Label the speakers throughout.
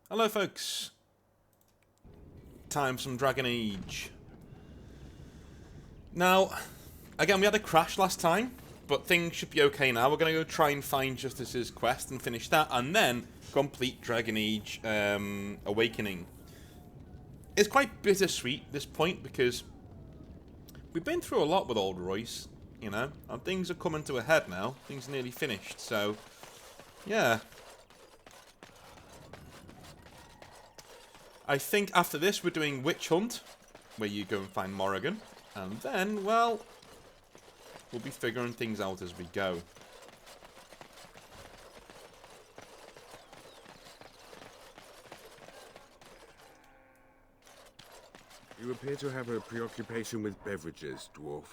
Speaker 1: Hello folks, time for some Dragon Age. Now, again we had a crash last time, but things should be okay now. We're going to go try and find Justice's quest and finish that, and then complete Dragon Age Awakening. It's quite bittersweet this point, because we've been through a lot with old Royce, you know, and things are coming to a head now. Things are nearly finished, so yeah. I think after this we're doing Witch Hunt, where you go and find Morrigan, and then, well, we'll be figuring things out as we go.
Speaker 2: You appear to have a preoccupation with beverages, dwarf.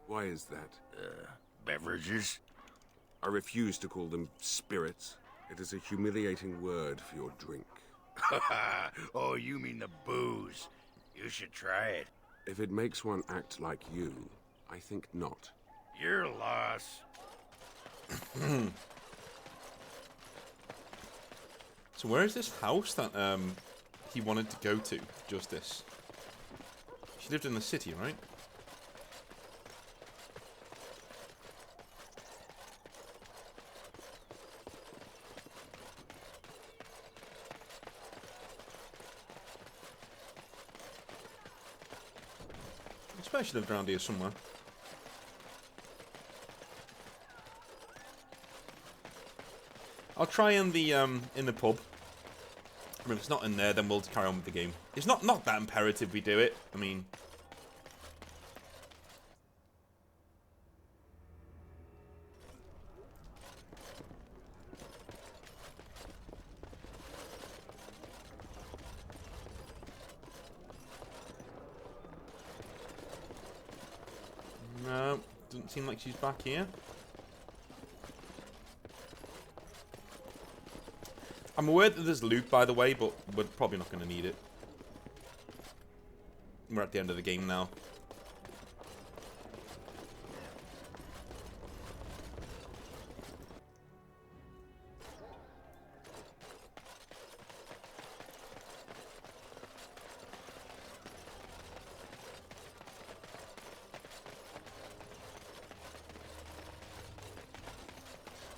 Speaker 2: Why is that?
Speaker 3: Beverages?
Speaker 2: I refuse to call them spirits. It is a humiliating word for your drink.
Speaker 3: Oh, you mean the booze. You should try it.
Speaker 2: If it makes one act like you, I think not.
Speaker 3: Your loss.
Speaker 1: So where is this house that he wanted to go to, Justice? She lived in the city, right? I suppose she lived around here somewhere. I'll try in the pub. I mean, if it's not in there, then we'll carry on with the game. It's not that imperative we do it. I mean, no, doesn't seem like she's back here. I'm aware that there's loot, by the way, but we're probably not going to need it. We're at the end of the game now.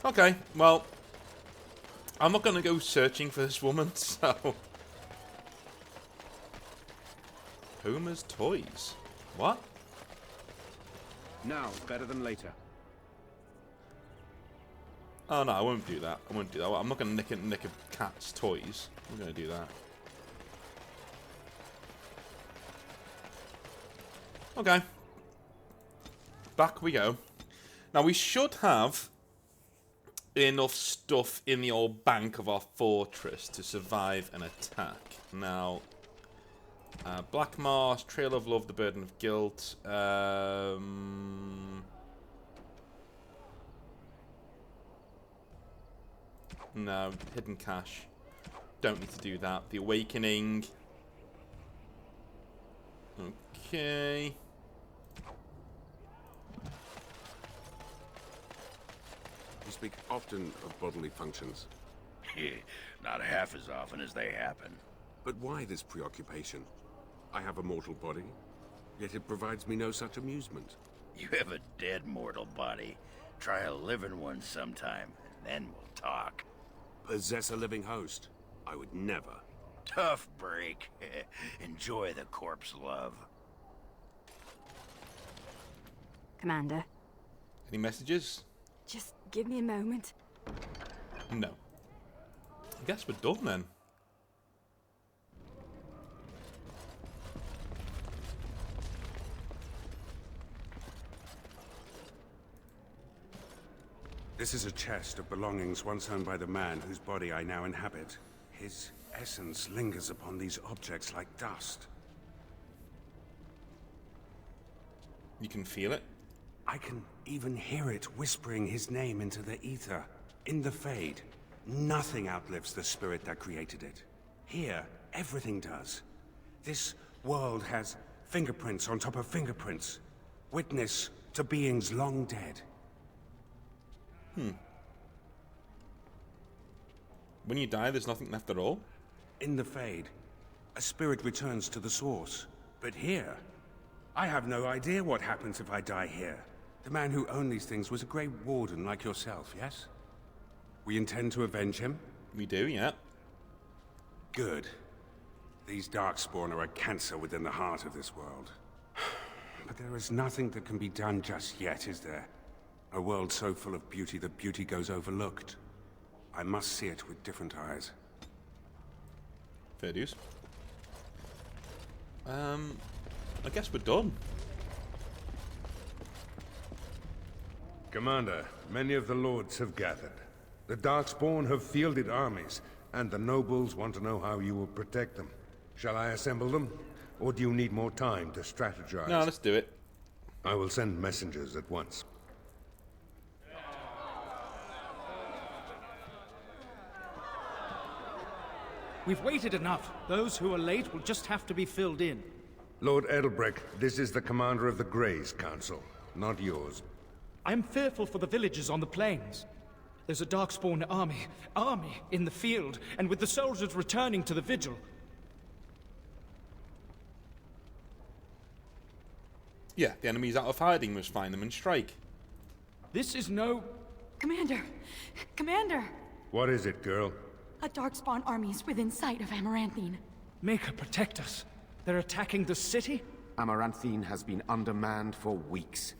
Speaker 1: Okay, well, I'm not going to go searching for this woman, so... Homer's Toys. What?
Speaker 2: Now, better than later.
Speaker 1: Oh, no, I won't do that. I won't do that. I'm not going to nick a cat's toys. I'm going to do that. Okay. Back we go. Now, we should have enough stuff in the old bank of our fortress to survive an attack. Now, Black Mars, Trail of Love, The Burden of Guilt. No, Hidden Cache. Don't need to do that. The Awakening. Okay.
Speaker 2: You speak often of bodily functions.
Speaker 3: Not half as often as they happen.
Speaker 2: But why this preoccupation? I have a mortal body, yet it provides me no such amusement.
Speaker 3: You have a dead mortal body. Try a living one sometime, and then we'll talk.
Speaker 2: Possess a living host? I would never.
Speaker 3: Tough break. Enjoy the corpse love.
Speaker 4: Commander,
Speaker 1: Any messages?
Speaker 4: just give me a moment.
Speaker 1: No. I guess we're done then.
Speaker 2: This is a chest of belongings once owned by the man whose body I now inhabit. His essence lingers upon these objects like dust.
Speaker 1: You can feel it.
Speaker 2: I can even hear it whispering his name into the ether. In the Fade, nothing outlives the spirit that created it. Here, everything does. This world has fingerprints on top of fingerprints. Witness to beings long dead.
Speaker 1: When you die, there's nothing left at all?
Speaker 2: In the Fade, a spirit returns to the source. But here, I have no idea what happens if I die here. The man who owned these things was a Grey Warden like yourself, yes? We intend to avenge him?
Speaker 1: We do, yeah.
Speaker 2: Good. These Darkspawn are a cancer within the heart of this world. But there is nothing that can be done just yet, is there? A world so full of beauty that beauty goes overlooked. I must see it with different eyes.
Speaker 1: Fair dues. I guess we're done.
Speaker 5: Commander, many of the lords have gathered. The Darkspawn have fielded armies, and the nobles want to know how you will protect them. Shall I assemble them? Or do you need more time to strategize?
Speaker 1: No, let's do it.
Speaker 5: I will send messengers at once.
Speaker 6: We've waited enough. Those who are late will just have to be filled in.
Speaker 5: Lord Edelbrecht, this is the commander of the Greys Council, not yours.
Speaker 6: I'm fearful for the villagers on the plains. There's a Darkspawn army in the field, and with the soldiers returning to the vigil.
Speaker 1: Yeah, the enemy's out of hiding. Must find them and strike.
Speaker 6: This is no...
Speaker 7: Commander! Commander!
Speaker 5: What is it, girl?
Speaker 7: A Darkspawn army is within sight of Amaranthine.
Speaker 6: Maker, protect us. They're attacking the city?
Speaker 8: Amaranthine has been undermanned for weeks.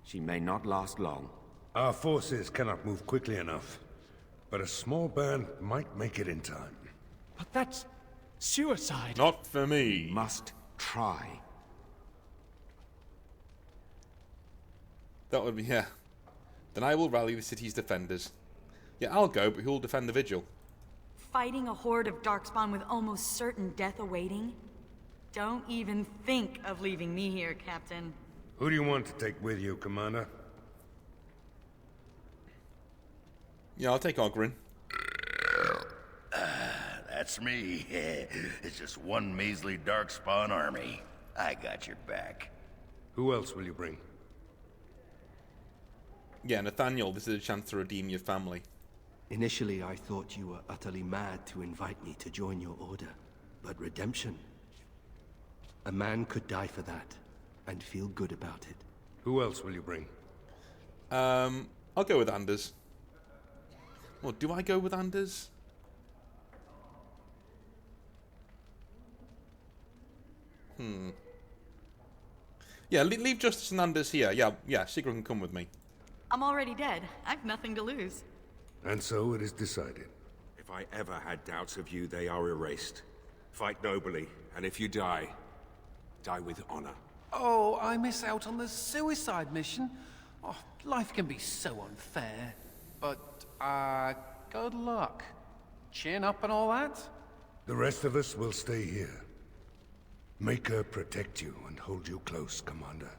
Speaker 8: She may not last long.
Speaker 5: Our forces cannot move quickly enough, but a small band might make it in time.
Speaker 6: But that's... suicide.
Speaker 1: Not for me.
Speaker 8: Must try.
Speaker 1: That would be, yeah. Then I will rally the city's defenders. Yeah, I'll go, but who'll defend the vigil?
Speaker 7: Fighting a horde of Darkspawn with almost certain death awaiting? Don't even think of leaving me here, Captain.
Speaker 5: Who do you want to take with you, Commander?
Speaker 1: Yeah, I'll take Ogren.
Speaker 3: That's me. It's just one measly Darkspawn army. I got your back.
Speaker 5: Who else will you bring?
Speaker 1: Yeah, Nathaniel, this is a chance to redeem your family.
Speaker 9: Initially, I thought you were utterly mad to invite me to join your order. But redemption... a man could die for that, and feel good about it.
Speaker 5: Who else will you bring?
Speaker 1: I'll go with Anders. Well, do I go with Anders? Yeah, leave Justice and Anders here. Yeah, Sigrid can come with me.
Speaker 7: I'm already dead. I've nothing to lose.
Speaker 5: And so it is decided.
Speaker 2: If I ever had doubts of you, they are erased. Fight nobly, and if you die, die with honor.
Speaker 10: Oh, I miss out on the suicide mission. Oh, life can be so unfair. But, good luck. Chin up and all that?
Speaker 5: The rest of us will stay here. Make her protect you and hold you close, Commander.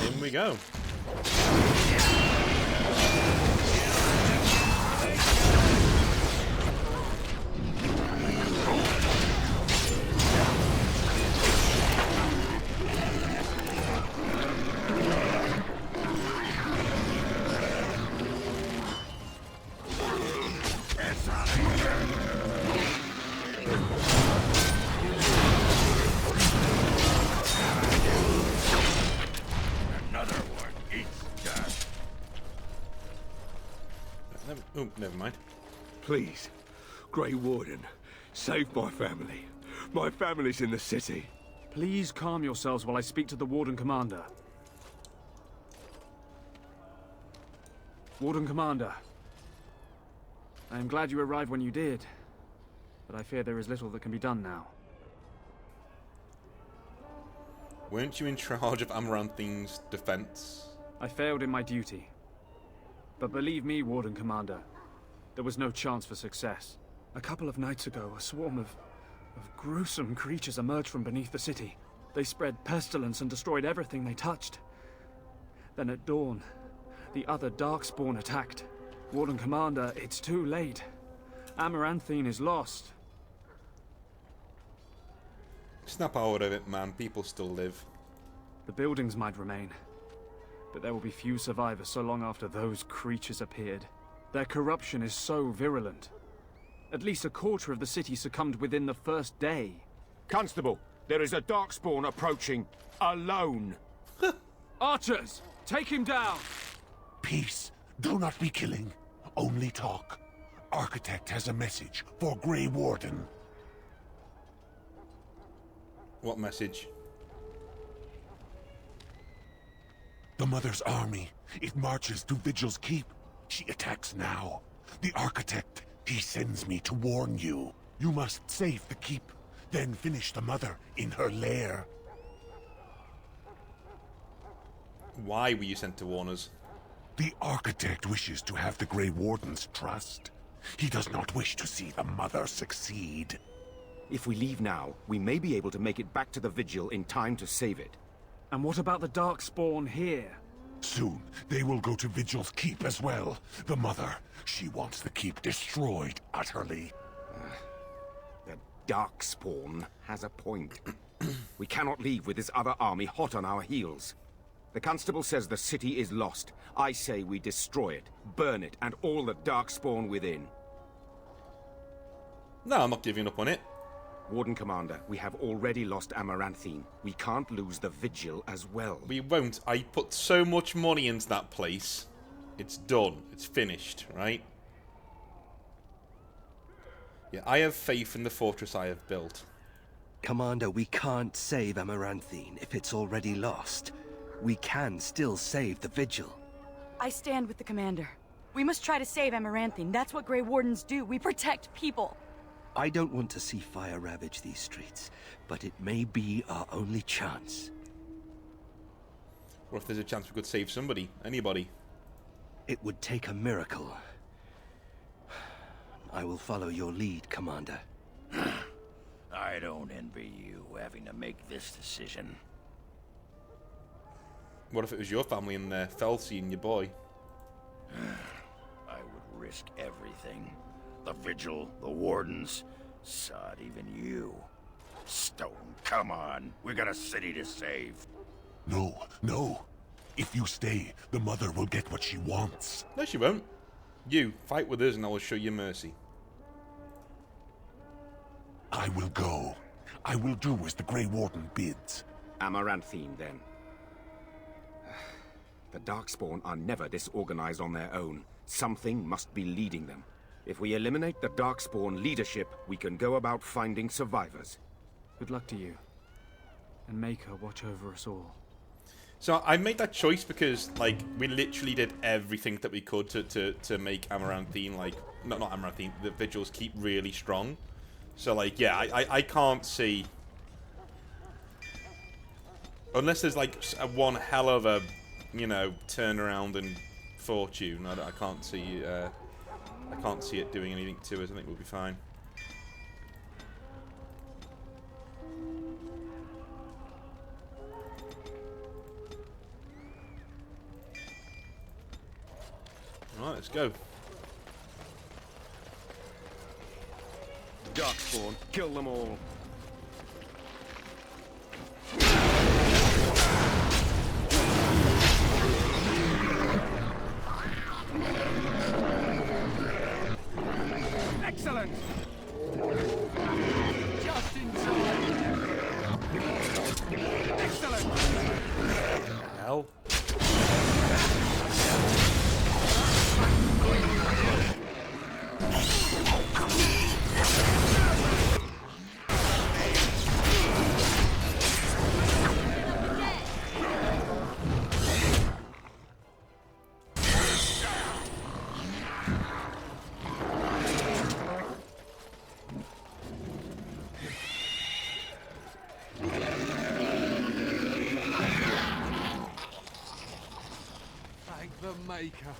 Speaker 1: In we go. Oh, never mind.
Speaker 11: Please, Grey Warden, save my family. My family's in the city.
Speaker 6: Please calm yourselves while I speak to the Warden Commander. Warden Commander. I am glad you arrived when you did, but I fear there is little that can be done now.
Speaker 1: Weren't you in charge of Amaranthine's defense?
Speaker 6: I failed in my duty. But believe me, Warden Commander, there was no chance for success. A couple of nights ago, a swarm of gruesome creatures emerged from beneath the city. They spread pestilence and destroyed everything they touched. Then at dawn, the other Darkspawn attacked. Warden Commander, it's too late. Amaranthine is lost.
Speaker 1: Snap out of it, man. People still live.
Speaker 6: The buildings might remain, but there will be few survivors so long after those creatures appeared. Their corruption is so virulent. At least a quarter of the city succumbed within the first day.
Speaker 8: Constable, there is a Darkspawn approaching. Alone.
Speaker 6: Archers, take him down!
Speaker 12: Peace. Do not be killing. Only talk. Architect has a message for Grey Warden.
Speaker 1: What message?
Speaker 12: The Mother's army. It marches to Vigil's Keep. She attacks now. The Architect, he sends me to warn you. You must save the Keep, then finish the Mother in her lair.
Speaker 1: Why were you sent to warn us?
Speaker 12: The Architect wishes to have the Grey Warden's trust. He does not wish to see the Mother succeed.
Speaker 8: If we leave now, we may be able to make it back to the Vigil in time to save it.
Speaker 6: And what about the Darkspawn here?
Speaker 12: Soon, they will go to Vigil's Keep as well. The Mother, she wants the Keep destroyed utterly.
Speaker 8: The Darkspawn has a point. We cannot leave with this other army hot on our heels. The Constable says the city is lost. I say we destroy it, burn it, and all the Darkspawn within.
Speaker 1: No, I'm not giving up on it.
Speaker 8: Warden Commander, we have already lost Amaranthine. We can't lose the Vigil as well.
Speaker 1: We won't. I put so much money into that place. It's done. It's finished, right? Yeah, I have faith in the fortress I have built.
Speaker 9: Commander, we can't save Amaranthine if it's already lost. We can still save the Vigil.
Speaker 7: I stand with the commander. We must try to save Amaranthine. That's what Grey Wardens do. We protect people.
Speaker 9: I don't want to see fire ravage these streets, but it may be our only chance.
Speaker 1: What if there's a chance we could save somebody? Anybody?
Speaker 9: It would take a miracle. I will follow your lead, Commander.
Speaker 3: I don't envy you having to make this decision.
Speaker 1: What if it was your family in there, Felsi and your boy?
Speaker 3: I would risk everything. The Vigil, the Wardens, sod, even you. Stone, come on. We got a city to save.
Speaker 12: No, no. If you stay, the Mother will get what she wants.
Speaker 1: No, she won't. You, fight with us and I will show you mercy.
Speaker 12: I will go. I will do as the Grey Warden bids.
Speaker 8: Amaranthine, then. The Darkspawn are never disorganized on their own. Something must be leading them. If we eliminate the Darkspawn leadership, we can go about finding survivors.
Speaker 6: Good luck to you. And make her watch over us all.
Speaker 1: So I made that choice because, like, we literally did everything that we could to make Amaranthine, like, not Amaranthine, the Vigil's Keep really strong. So, like, yeah, I can't see... Unless there's, like, one hell of a, you know, turnaround and fortune, I can't see... I can't see it doing anything to us. I think we'll be fine. Alright, let's go.
Speaker 8: Darkspawn, kill them all.
Speaker 10: Excellent! Just in time! Excellent!
Speaker 1: Hell.
Speaker 5: Maker.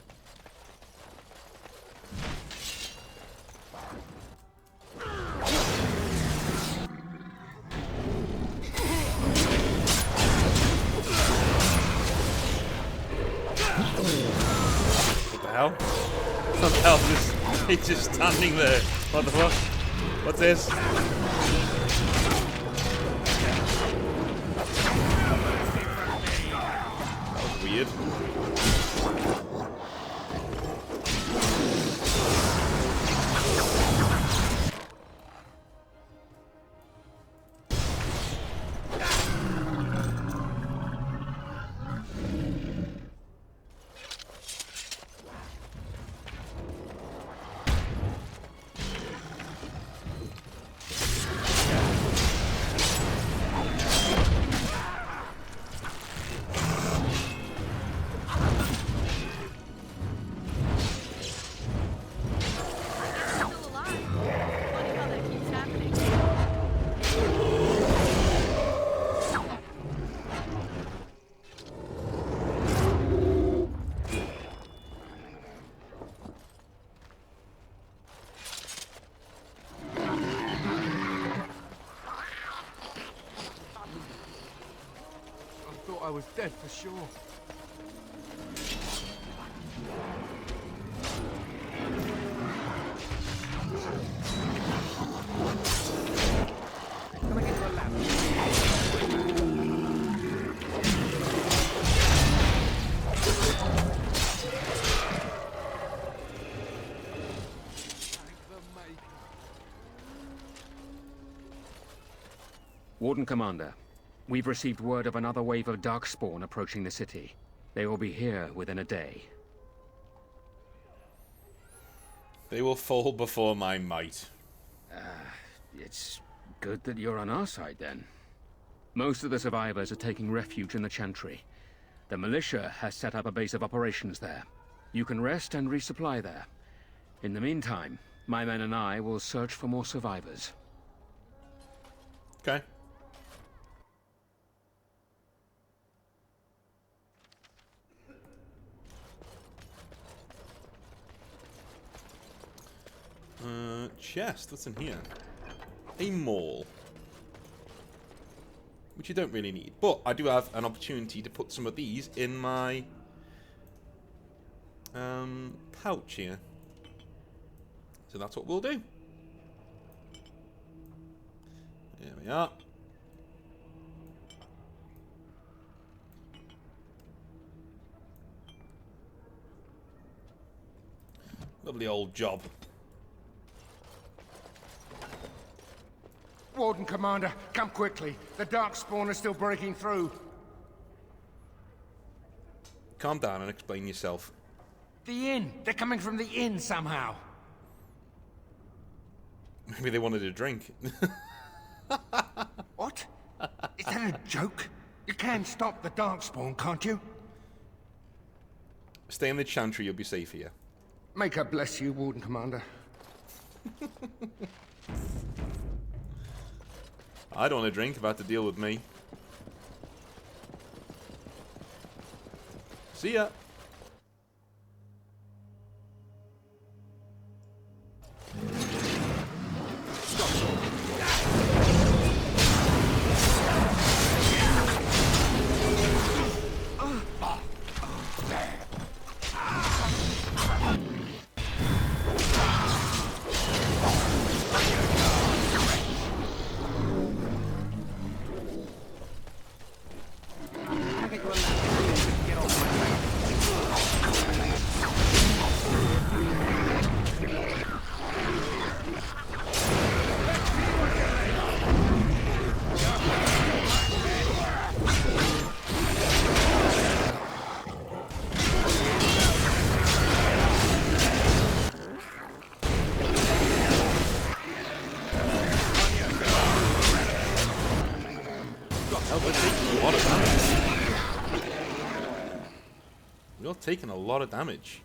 Speaker 1: What the hell? What the hell? He's just standing there. What the fuck? What's this? That was weird.
Speaker 5: I was dead for sure. Can I get you a lamp?
Speaker 8: Warden Commander, we've received word of another wave of Darkspawn approaching the city. They will be here within a day.
Speaker 1: They will fall before my might.
Speaker 8: It's good that you're on our side, then. Most of the survivors are taking refuge in the Chantry. The militia has set up a base of operations there. You can rest and resupply there. In the meantime, my men and I will search for more survivors.
Speaker 1: Okay. Chest, what's in here? A maul. Which you don't really need. But I do have an opportunity to put some of these in my pouch here. So that's what we'll do. There we are. Lovely old job.
Speaker 2: Warden Commander, come quickly. The Darkspawn is still breaking through.
Speaker 1: Calm down and explain yourself.
Speaker 2: The inn. They're coming from the inn somehow.
Speaker 1: Maybe they wanted a drink.
Speaker 2: What? Is that a joke? You can stop the Darkspawn, can't you?
Speaker 1: Stay in the Chantry, you'll be safe here.
Speaker 2: May God bless you, Warden Commander.
Speaker 1: I don't want a drink, about to deal with me. See ya. You're taking a lot of damage.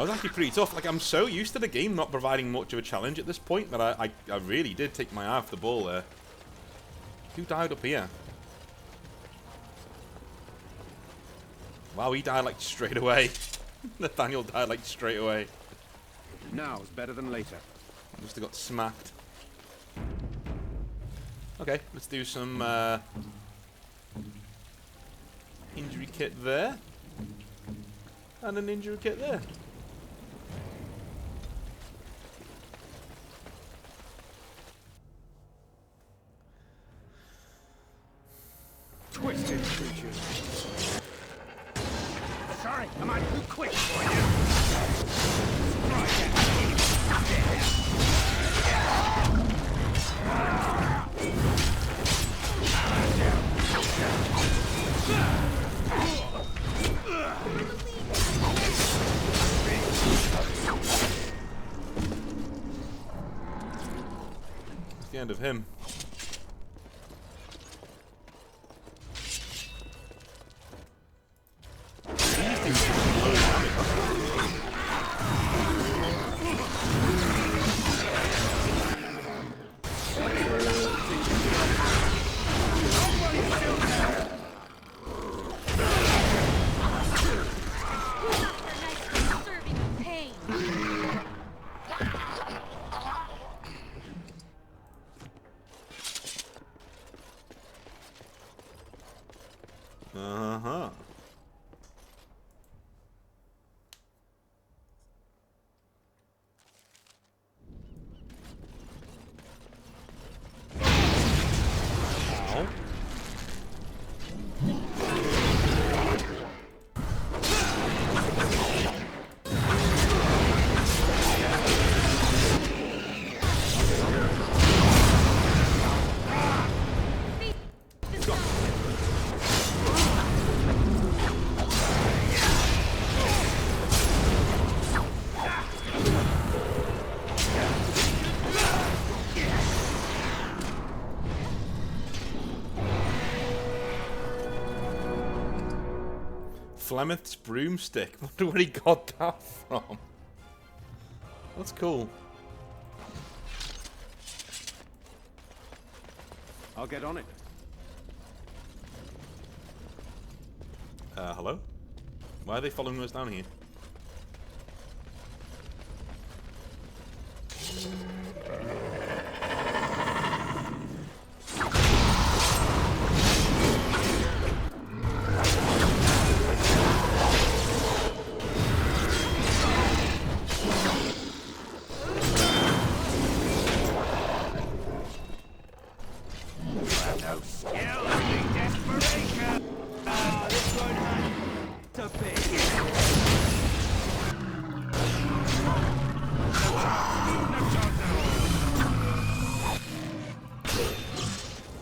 Speaker 1: was actually pretty tough. Like, I'm so used to the game not providing much of a challenge at this point that I really did take my eye off the ball there. Who died up here? Wow, he died like straight away. Nathaniel died like straight away.
Speaker 8: Now's better than later.
Speaker 1: Must have got smacked. Okay, let's do some injury kit there. And an injury kit there.
Speaker 8: Twisted creatures. Sorry, I might too quick for you.
Speaker 1: It's the end of him. Uh-huh. Ow. Flemeth's broomstick. Wonder where he got that from. That's cool.
Speaker 8: I'll get on it.
Speaker 1: Hello? Why are they following us down here?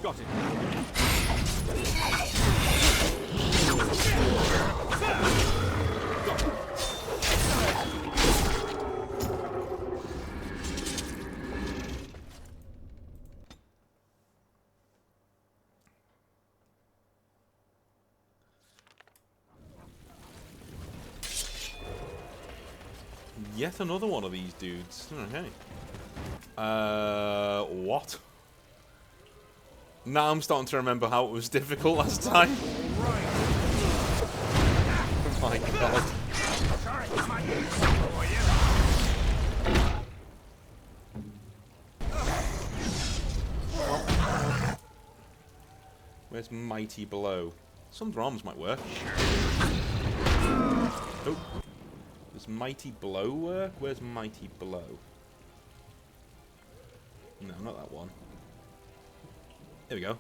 Speaker 8: Got it.
Speaker 1: Yet another one of these dudes. Okay. What? Now I'm starting to remember how it was difficult last time. Oh my god. Where's Mighty Blow? Some drums might work. Oh. Does Mighty Blow work? Where's Mighty Blow? No, not that one. There we go.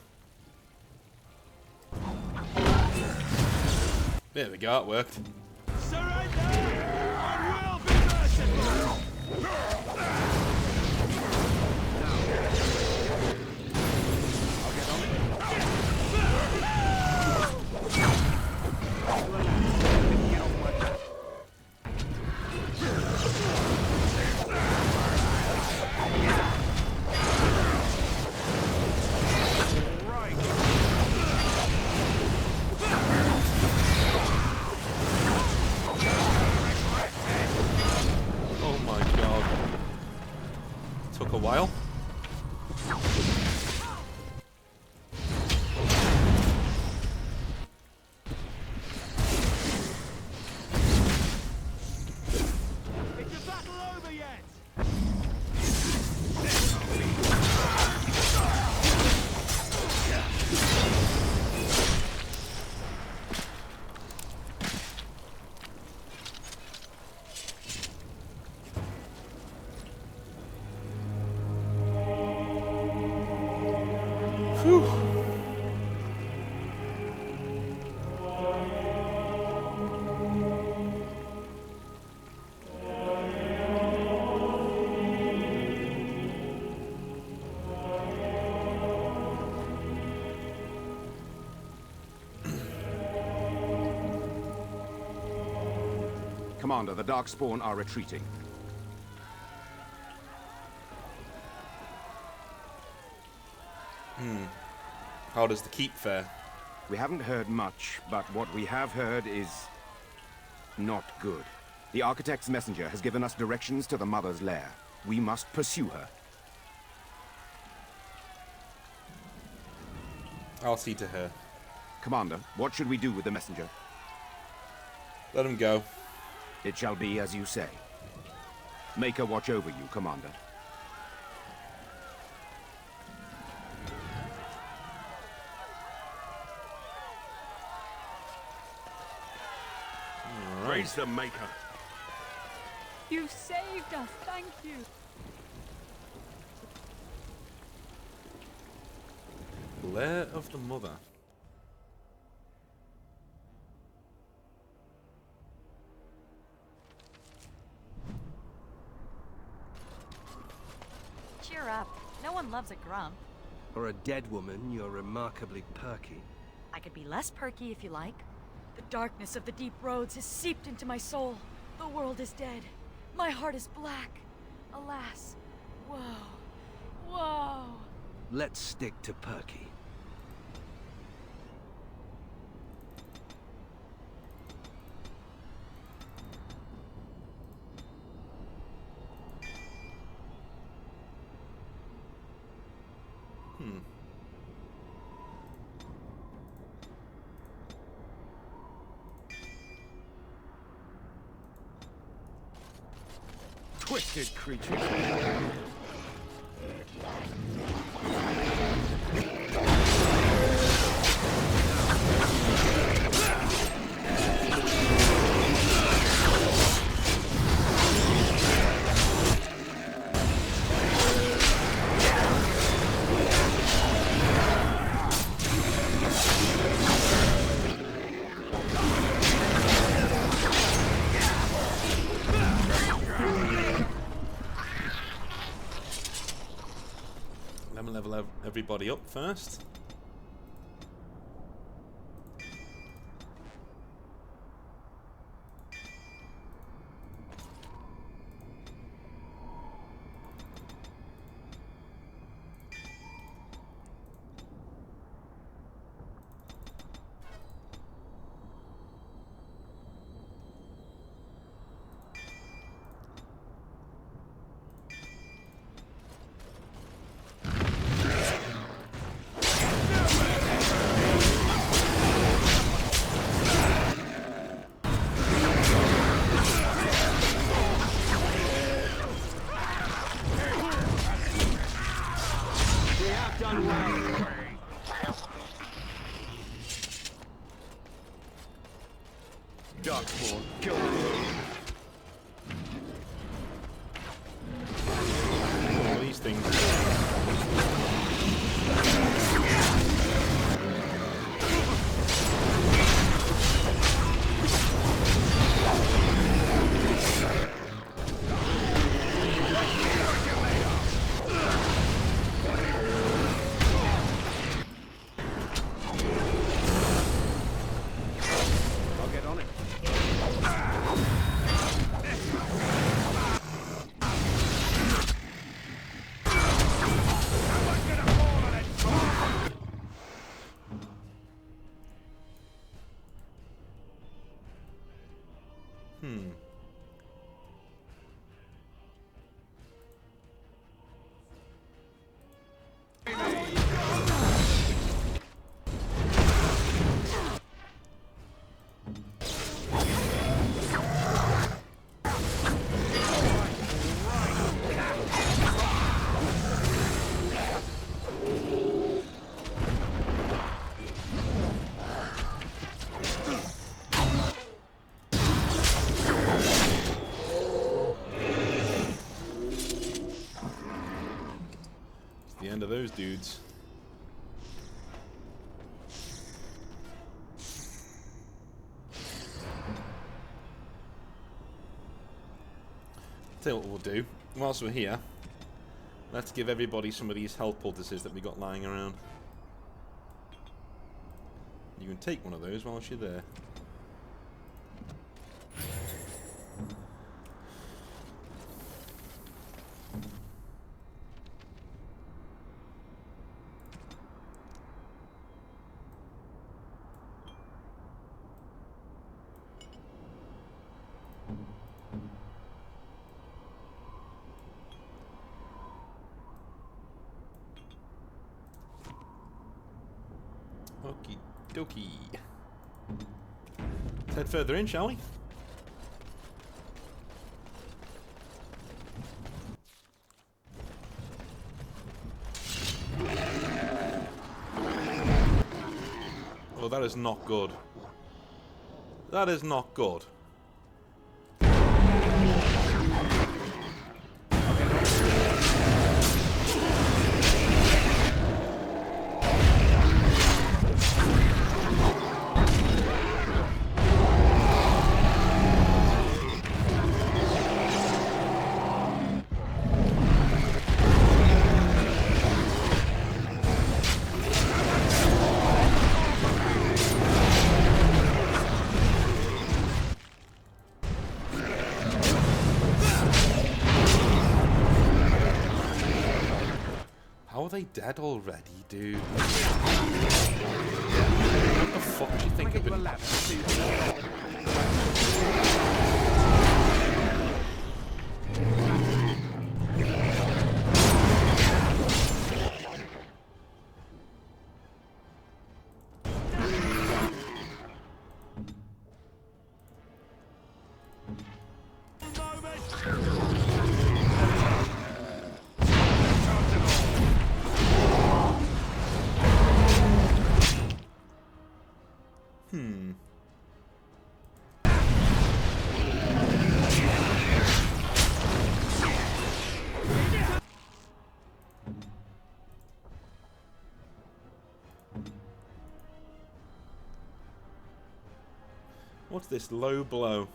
Speaker 1: There we go, it worked.
Speaker 13: Surrender! I will be merciful!
Speaker 1: Right.
Speaker 13: Is the battle over yet?
Speaker 8: Commander, the Darkspawn are retreating.
Speaker 1: How does the keep fare?
Speaker 8: We haven't heard much, but what we have heard is not good. The Architect's messenger has given us directions to the Mother's lair. We must pursue her.
Speaker 1: I'll see to her.
Speaker 8: Commander, what should we do with the messenger?
Speaker 1: Let him go.
Speaker 8: It shall be as you say. Make her watch over you, Commander.
Speaker 11: Praise the Maker.
Speaker 4: You've saved us, thank you.
Speaker 1: Lair of the Mother.
Speaker 7: Cheer up. No one loves a grump.
Speaker 9: For a dead woman, you're remarkably perky.
Speaker 7: I could be less perky if you like. The darkness of the deep roads has seeped into my soul. The world is dead. My heart is black. Alas. Whoa. Whoa.
Speaker 9: Let's stick to perky.
Speaker 8: Twisted creatures.
Speaker 1: Let me level everybody up first.
Speaker 8: Darkspawn, kill them.
Speaker 1: All these things.
Speaker 8: I'll get on it.
Speaker 1: the end of those dudes. Tell you what we'll do. Whilst we're here, let's give everybody some of these health poultices that we got lying around. You can take one of those whilst you're there. Okie dokie. Let's head further in, shall we? Oh, that is not good. That is not good. How are they dead already, dude? What the fuck do you think I've been... What's this low blow?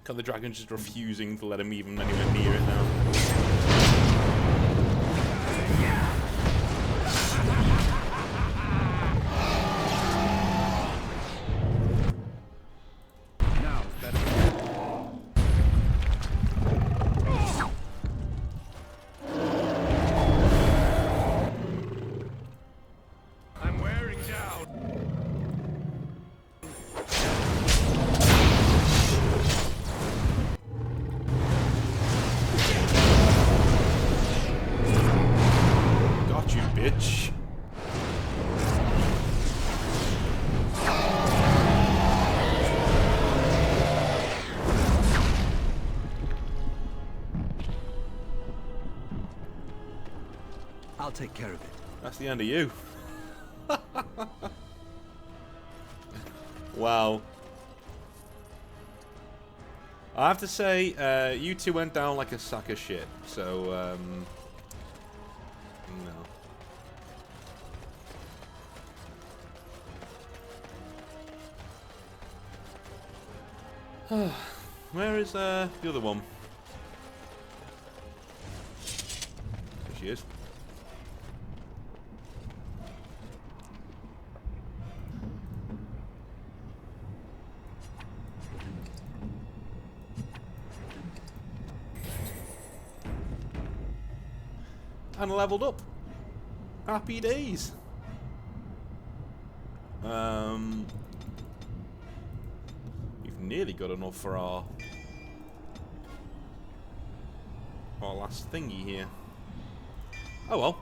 Speaker 1: God, the dragon's just refusing to let him even anywhere near it now. Bitch.
Speaker 9: I'll take care of it.
Speaker 1: That's the end of you. Wow. I have to say, you two went down like a sack of shit, so, no. Where is the other one? There she is. And leveled up. Happy days. We've nearly got enough for our last thingy here. Oh well.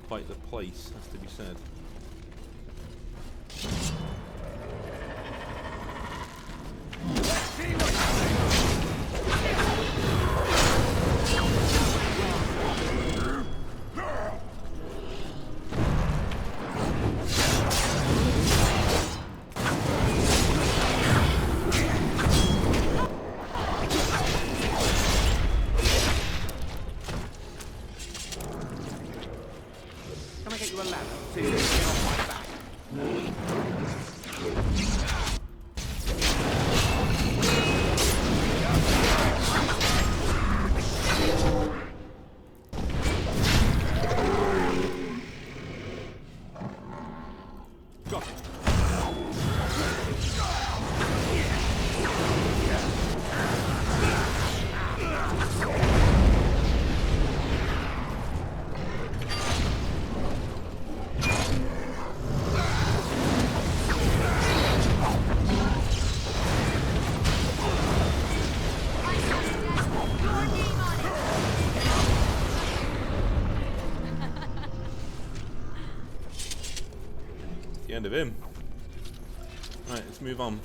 Speaker 1: Quite the place, has to be said. End of him. Right, let's move on.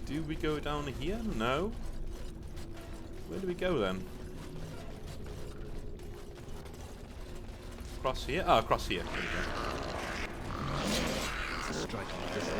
Speaker 1: Do we go down here? No. Where do we go then? Across here? Ah, across here. There we go.
Speaker 9: It's a striking visit.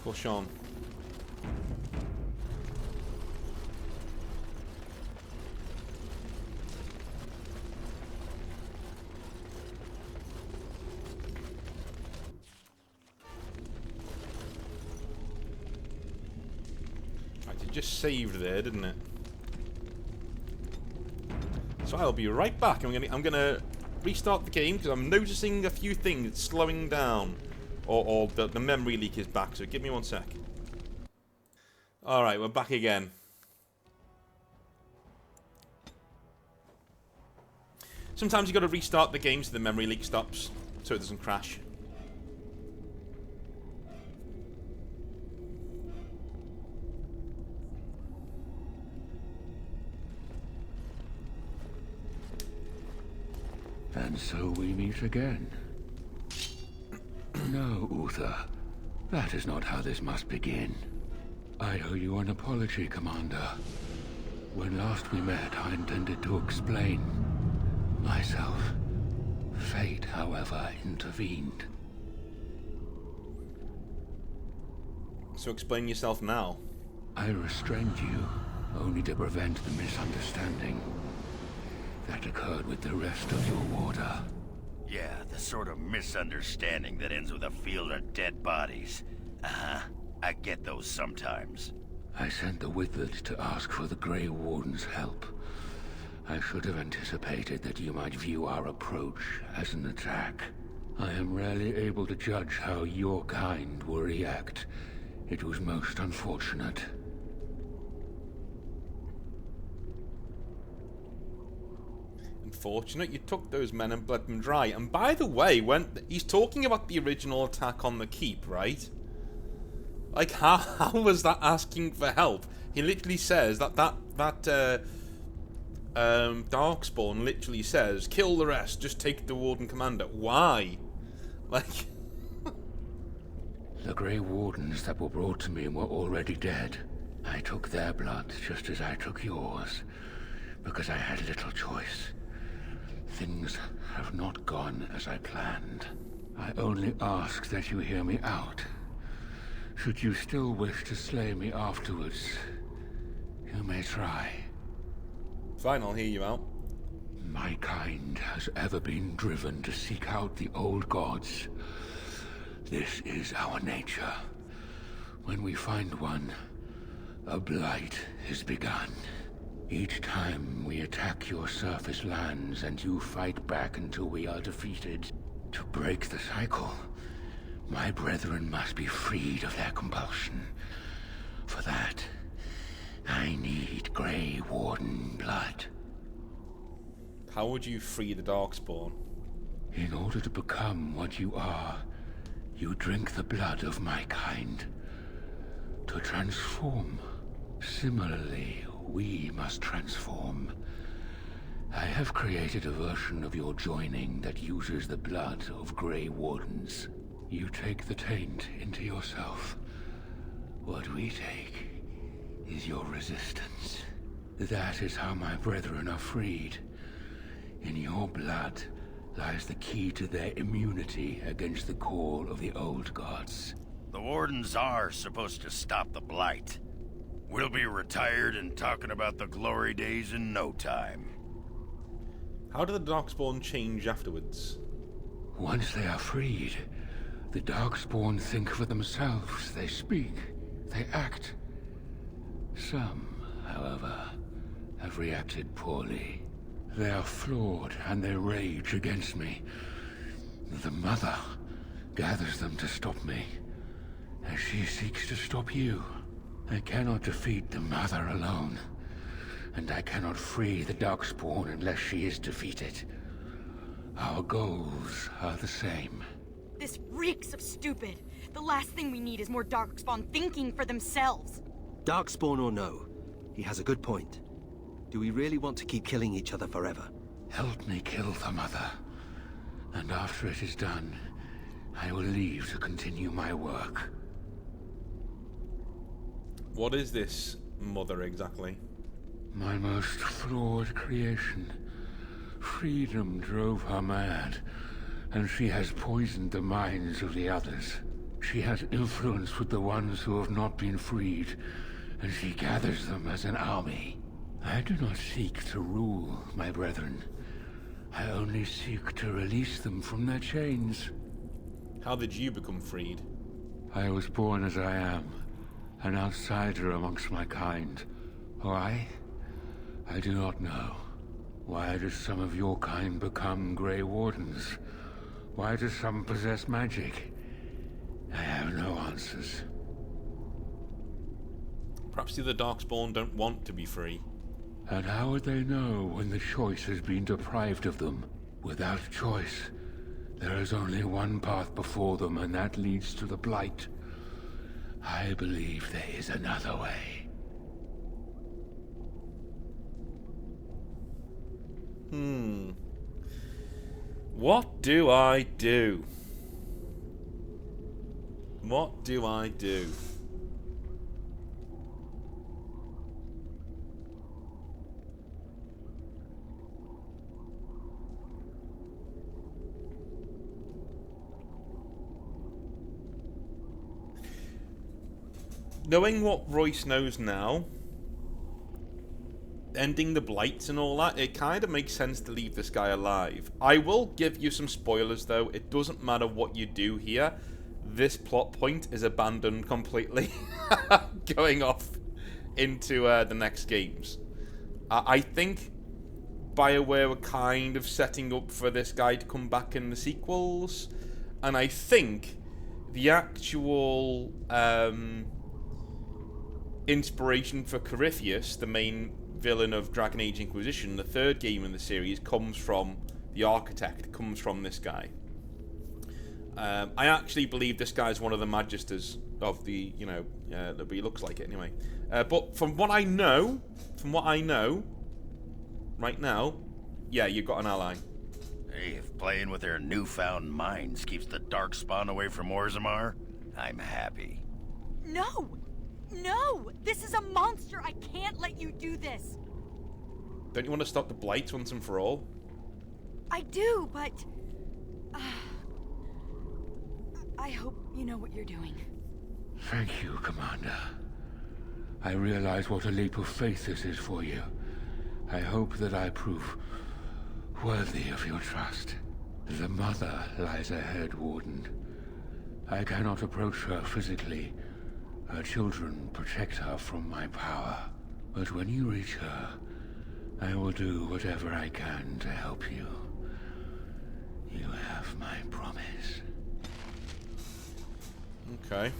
Speaker 1: Push on. Right, it just saved there, didn't it? So I'll be right back. I'm gonna restart the game because I'm noticing a few things slowing down. Or the memory leak is back, so give me 1 sec. Alright, we're back again. Sometimes you gotta restart the game so the memory leak stops, so it doesn't crash.
Speaker 11: And so we meet again. No, Uther. That is not how this must begin. I owe you an apology, Commander. When last we met, I intended to explain myself. Fate, however, intervened.
Speaker 1: So explain yourself now.
Speaker 11: I restrained you, only to prevent the misunderstanding that occurred with the rest of your order.
Speaker 3: Yeah, the sort of misunderstanding that ends with a field of dead bodies. Uh-huh. I get those sometimes.
Speaker 11: I sent the Wizards to ask for the Grey Warden's help. I should have anticipated that you might view our approach as an attack. I am rarely able to judge how your kind will react. It was most unfortunate.
Speaker 1: unfortunate. You took those men and bled them dry. And by the way, when he's talking about the original attack on the keep, right? Like, how was that asking for help? He literally says that Darkspawn literally says, kill the rest, just take the Warden Commander. Why? Like...
Speaker 11: The Grey Wardens that were brought to me were already dead. I took their blood just as I took yours, because I had little choice. Things have not gone as I planned. I only ask that you hear me out. Should you still wish to slay me afterwards, you may try.
Speaker 1: Fine, I'll hear you out.
Speaker 11: My kind has ever been driven to seek out the old gods. This is our nature. When we find one, a blight is begun. Each time we attack your surface lands and you fight back until we are defeated. To break the cycle, my brethren must be freed of their compulsion. For that, I need Grey Warden blood.
Speaker 1: How would you free the Darkspawn?
Speaker 11: In order to become what you are, you drink the blood of my kind. To transform. Similarly, we must transform. I have created a version of your joining that uses the blood of Grey Wardens. You take the taint into yourself. What we take is your resistance. That is how my brethren are freed. In your blood lies the key to their immunity against the call of the old gods.
Speaker 3: The Wardens are supposed to stop the Blight. We'll be retired and talking about the glory days in no time.
Speaker 1: How do the Darkspawn change afterwards?
Speaker 11: Once they are freed, the Darkspawn think for themselves. They speak, they act. Some, however, have reacted poorly. They are flawed and they rage against me. The Mother gathers them to stop me, as she seeks to stop you. I cannot defeat the Mother alone, and I cannot free the Darkspawn unless she is defeated. Our goals are the same.
Speaker 7: This reeks of stupid. The last thing we need is more Darkspawn thinking for themselves.
Speaker 9: Darkspawn or no, he has a good point. Do we really want to keep killing each other forever?
Speaker 11: Help me kill the Mother, and after it is done, I will leave to continue my work.
Speaker 1: What is this Mother exactly?
Speaker 11: My most flawed creation. Freedom drove her mad, and she has poisoned the minds of the others. She has influence with the ones who have not been freed, and she gathers them as an army. I do not seek to rule, my brethren. I only seek to release them from their chains.
Speaker 1: How did you become freed?
Speaker 11: I was born as I am, an outsider amongst my kind. Why? I do not know. Why do some of your kind become Grey Wardens? Why do some possess magic? I have no answers.
Speaker 1: Perhaps the other Darkspawn don't want to be free.
Speaker 11: And how would they know when the choice has been deprived of them? Without choice, there is only one path before them, and that leads to the Blight. I believe there is another way.
Speaker 1: What do I do? What do I do? Knowing what Royce knows now, ending the blights and all that, it kind of makes sense to leave this guy alive. I will give you some spoilers though. It doesn't matter what you do here. This plot point is abandoned completely. Going off into the next games. I think BioWare were kind of setting up for this guy to come back in the sequels. And I think the actual inspiration for Corypheus, the main villain of Dragon Age Inquisition, the third game in the series, comes from the Architect, comes from this guy. I actually believe this guy's one of the Magisters of the, you know, he looks like it anyway. But from what I know, right now, yeah, you've got an ally.
Speaker 3: Hey, if playing with their newfound minds keeps the Darkspawn away from Orzammar, I'm happy.
Speaker 7: No! No! This is a monster! I can't let you do this!
Speaker 1: Don't you want to stop the Blight once and for all?
Speaker 7: I do, but... I hope you know what you're doing.
Speaker 11: Thank you, Commander. I realize what a leap of faith this is for you. I hope that I prove worthy of your trust. The Mother lies ahead, Warden. I cannot approach her physically. Her children protect her from my power. But when you reach her, I will do whatever I can to help you. You have my promise.
Speaker 1: Okay.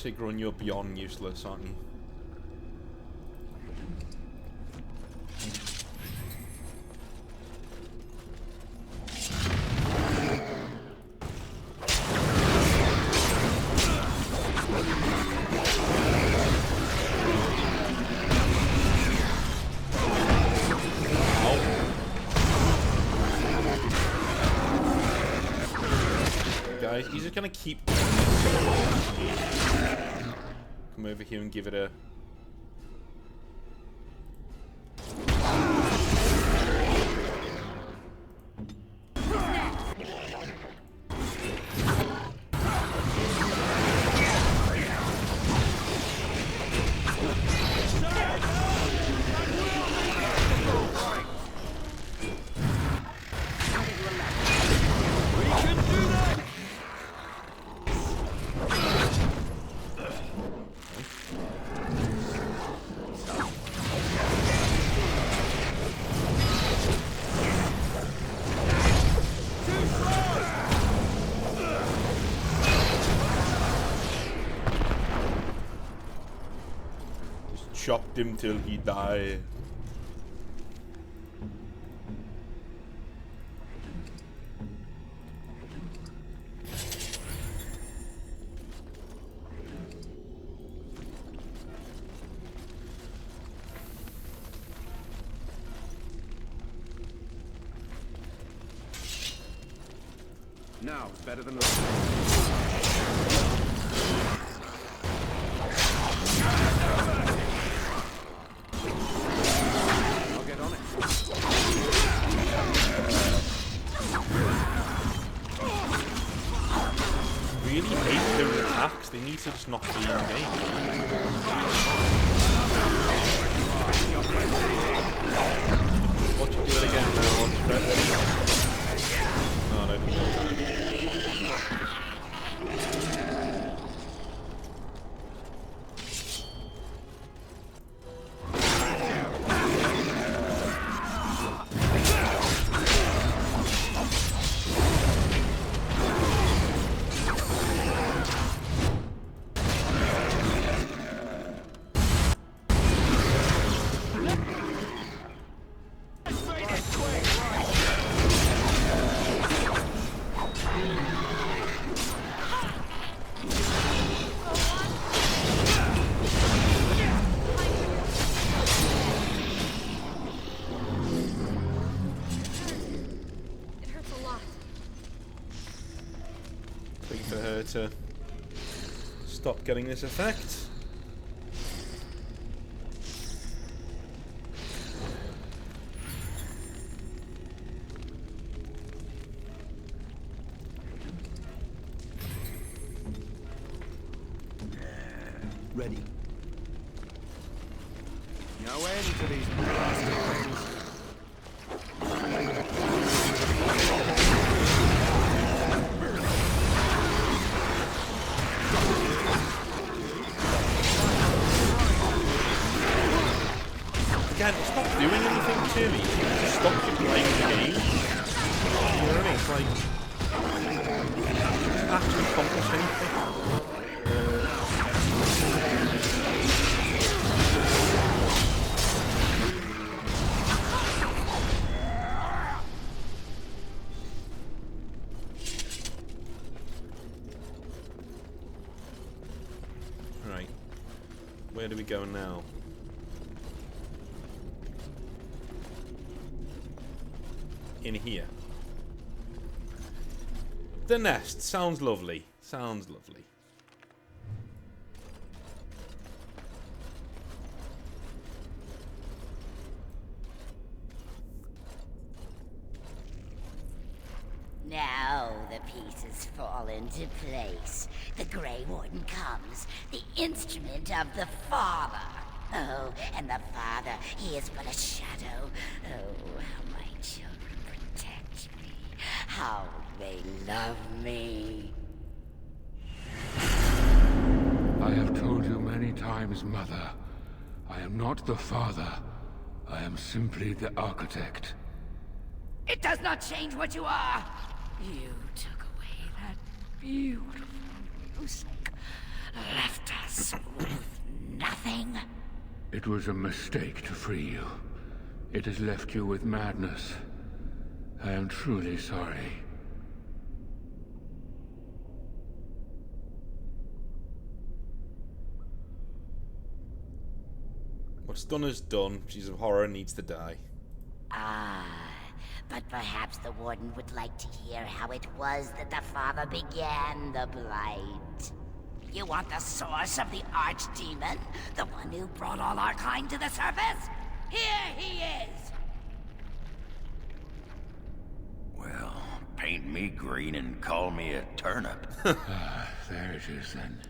Speaker 1: Sigrun, you're beyond useless, aren't you? Guys, he's just gonna keep come over here and give it a... chopped him till he died.
Speaker 8: Now it's better than I'll get on it.
Speaker 1: Really hate those attacks. They need to just not be engaged. Watch you do it again now. Watch Fred. Oh, no. to stop getting this effect.
Speaker 9: Ready.
Speaker 8: No end to these blasted things.
Speaker 1: Again, it's not doing anything to me. It just stops you playing the game. You know what I mean? It's like... it doesn't actually accomplish anything. Right. Where do we go now? In here. The nest. Sounds lovely. Sounds lovely.
Speaker 14: Now the pieces fall into place. The Grey Warden comes, the instrument of the Father. Oh, and the Father, he is but a shadow. Oh, how my children protect me. How they love me.
Speaker 11: I have told you many times, Mother. I am not the Father. I am simply the Architect.
Speaker 14: It does not change what you are. You took away that beautiful music. Left us with nothing.
Speaker 11: It was a mistake to free you. It has left you with madness. I am truly sorry.
Speaker 1: What's done is done. She's a horror, needs to die.
Speaker 14: Ah, but perhaps the Warden would like to hear how it was that the Father began the Blight. You want the source of the Archdemon? The one who brought all our kind to the surface? Here he is!
Speaker 3: Well, paint me green and call me a turnip.
Speaker 11: There it is then.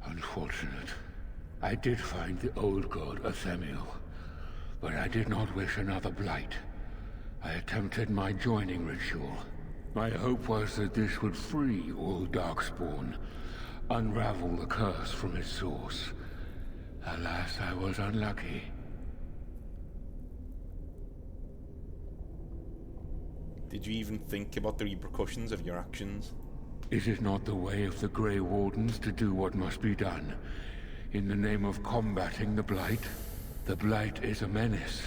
Speaker 11: Unfortunate. I did find the old god Athemiel, but I did not wish another blight. I attempted my joining ritual. My hope was that this would free all Darkspawn, unravel the curse from its source. Alas, I was unlucky.
Speaker 1: Did you even think about the repercussions of your actions?
Speaker 11: Is it not the way of the Grey Wardens to do what must be done, in the name of combating the Blight? The Blight is a menace,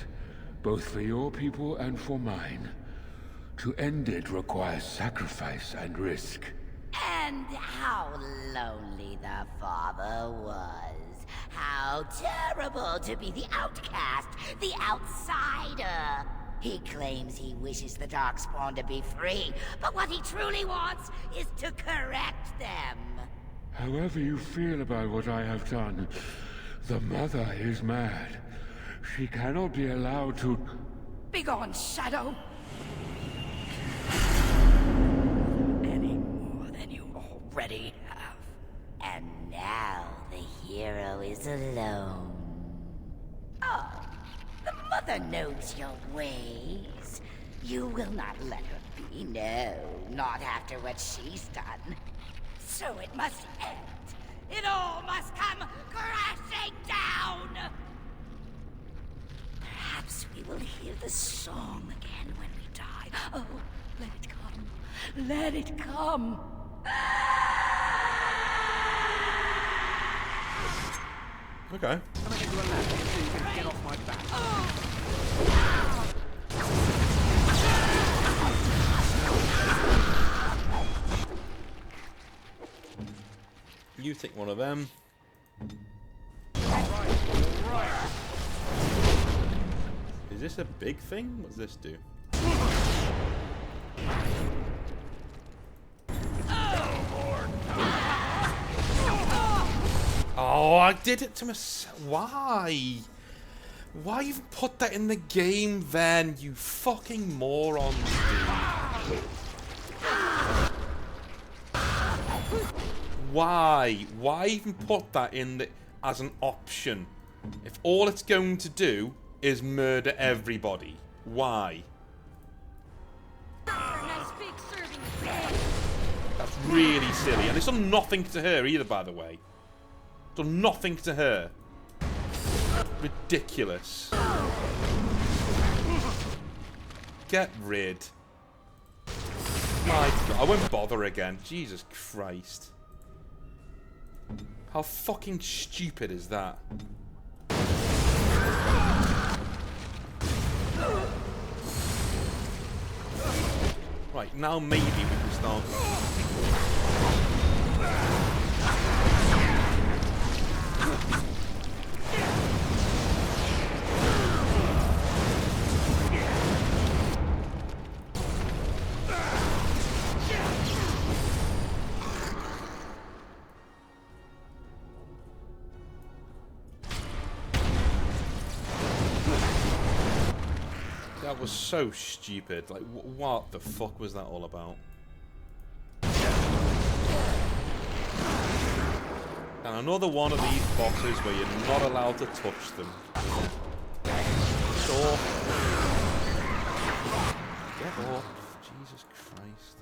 Speaker 11: both for your people and for mine. To end it requires sacrifice and risk.
Speaker 14: And how lonely the Father was. How terrible to be the outcast, the outsider. He claims he wishes the Darkspawn to be free, but what he truly wants is to correct them.
Speaker 11: However you feel about what I have done, the Mother is mad. She cannot be allowed to...
Speaker 14: Begone, Shadow! Any more than you already have. And now the hero is alone. Oh, the Mother knows your ways. You will not let her be, no, not after what she's done. So it must end. It all must come crashing down! Perhaps we will hear the song again when we die. Oh, let it come. Let it come.
Speaker 1: Okay.
Speaker 10: Can I get you a lamp so you can get off my back?
Speaker 1: You take one of them.
Speaker 10: Right.
Speaker 1: Is this a big thing? What does this do?
Speaker 3: Oh, Lord.
Speaker 1: Oh, I did it to myself. Why? Why even put that in the game then, you fucking morons, dude? Why? Why even put that in the as an option? If all it's going to do is murder everybody. Why? That's really silly. And it's done nothing to her either, by the way. It's done nothing to her. Ridiculous. Get rid. My God, I won't bother again. Jesus Christ. How fucking stupid is that? Right, now maybe we can start. That was so stupid. Like, what the fuck was that all about? And another one of these bosses where you're not allowed to touch them. So get off. Jesus Christ.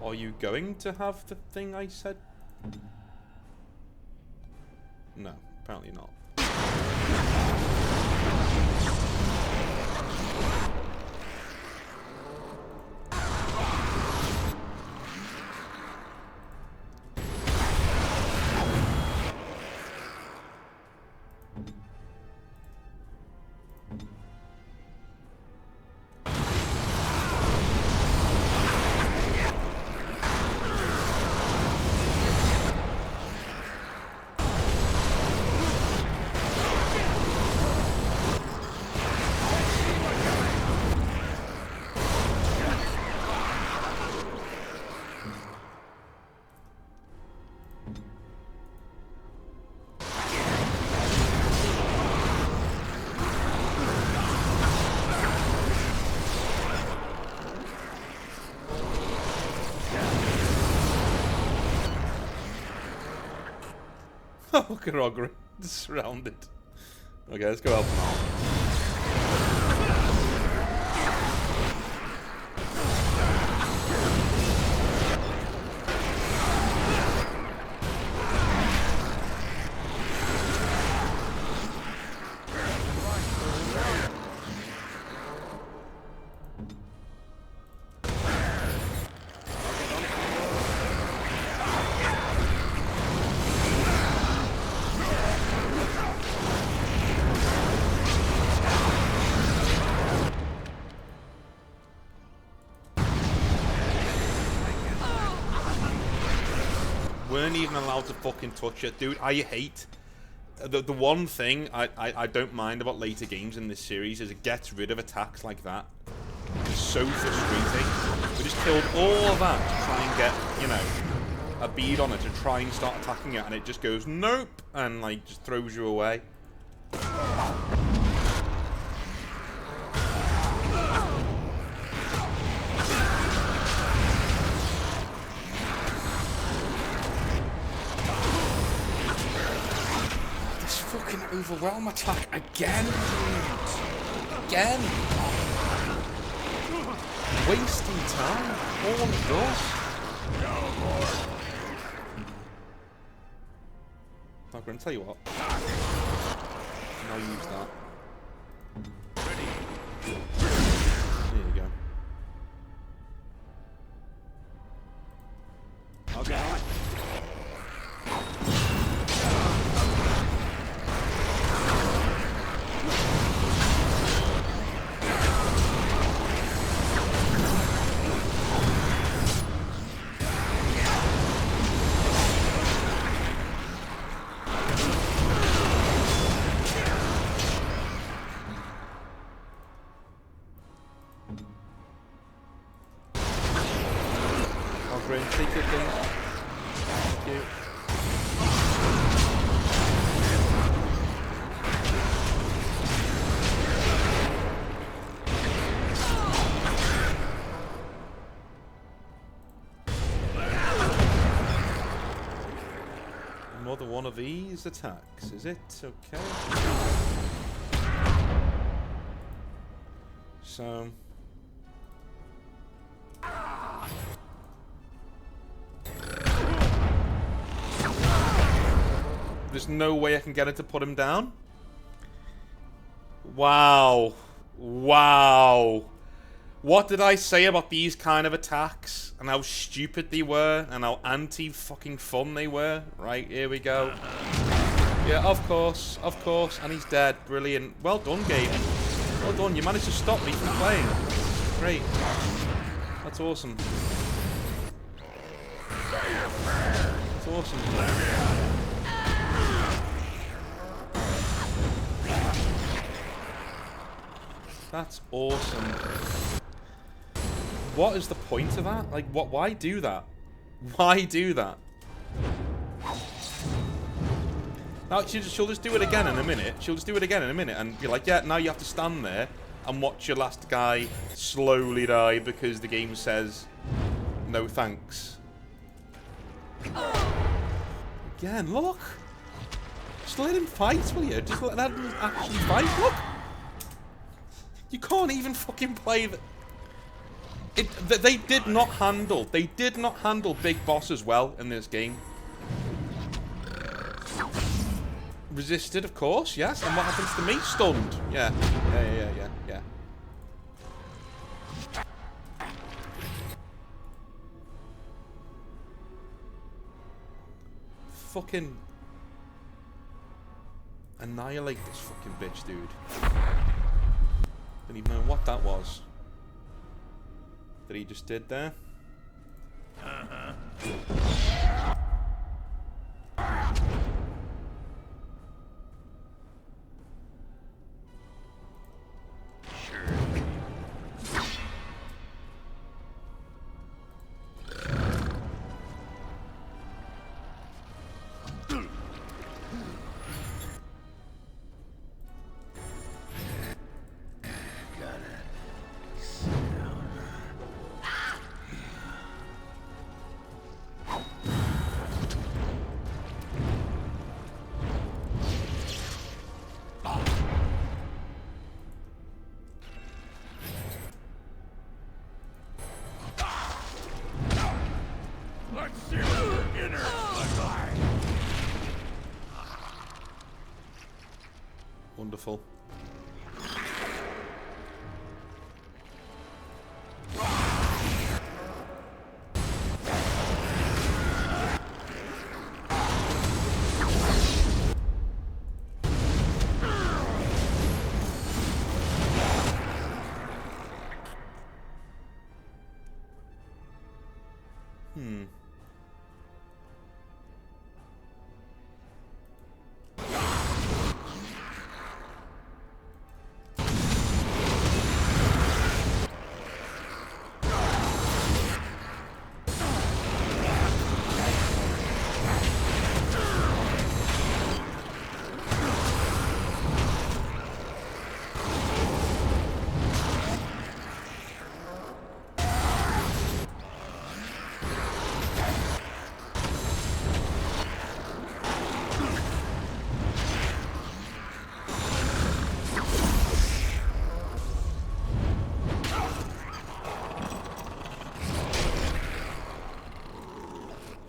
Speaker 1: Are you going to have the thing I said? No, apparently not. Oh, Karogru. Surrounded. Okay, let's go help him out. Weren't even allowed to fucking touch it. Dude, I hate... The one thing I don't mind about later games in this series is it gets rid of attacks like that. It's so frustrating. We just killed all of that to try and get, you know, a bead on it to try and start attacking it, and it just goes, nope, and, like, just throws you away. Overwhelm attack again, dude. Again. Wasting time. All it does. I'm going to tell you what. I'll use that. There you go. Okay. take your thing. Thank you. Another one of these attacks, is it? Okay. So... there's no way I can get it to put him down? Wow. Wow. What did I say about these kind of attacks? And how stupid they were? And how anti-fucking fun they were? Right, here we go. Yeah, of course. Of course. And he's dead. Brilliant. Well done, game. Well done. You managed to stop me from playing. Great. That's awesome. That's awesome. That's awesome. What is the point of that? Like, what? Why do that? Why do that? Now, she'll just do it again in a minute. She'll just do it again in a minute and be like, yeah, now you have to stand there and watch your last guy slowly die because the game says no thanks. Again, look. Just let him fight, will you? Just let him actually fight. Look. You can't even fucking play the... They did not handle big bosses well in this game. Resisted, of course, yes. And what happens to me? Stunned. Yeah. Yeah. Fucking... annihilate this fucking bitch, dude. Didn't even know what that was. That he just did there. Wonderful.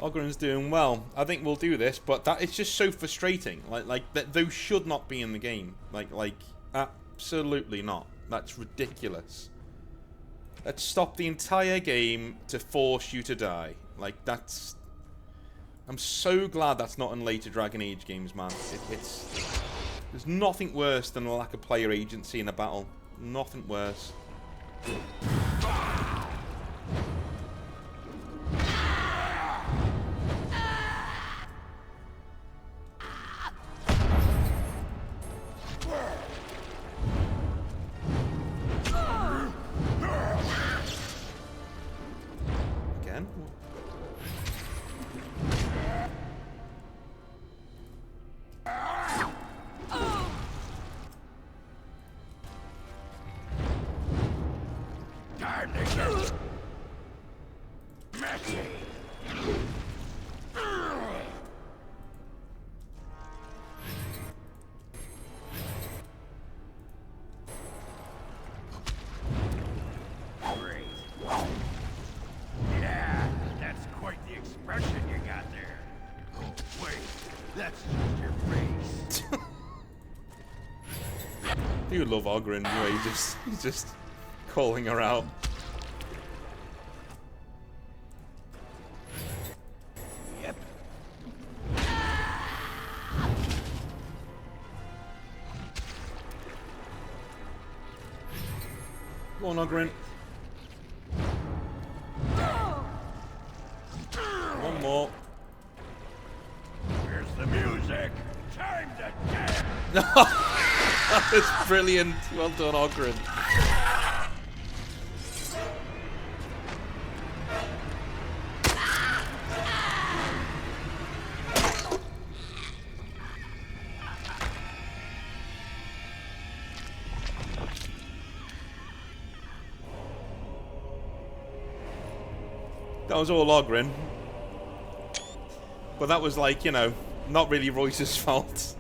Speaker 1: Ogren's doing well. I think we'll do this, but that it's just so frustrating. Like that those should not be in the game. Like absolutely not. That's ridiculous. Let's stop the entire game to force you to die. Like that's. I'm so glad that's not in later Dragon Age games, man. It's there's nothing worse than a lack of player agency in a battle. Nothing worse.
Speaker 3: That's just your face.
Speaker 1: You love Ogren, you know, he's just calling her out.
Speaker 3: Yep.
Speaker 1: Come on, Ogren. One more.
Speaker 3: Where's the music? Time to dance.
Speaker 1: That was brilliant. Well done, Ogren. That was all Ogren. But that was like, you know, not really Royce's fault.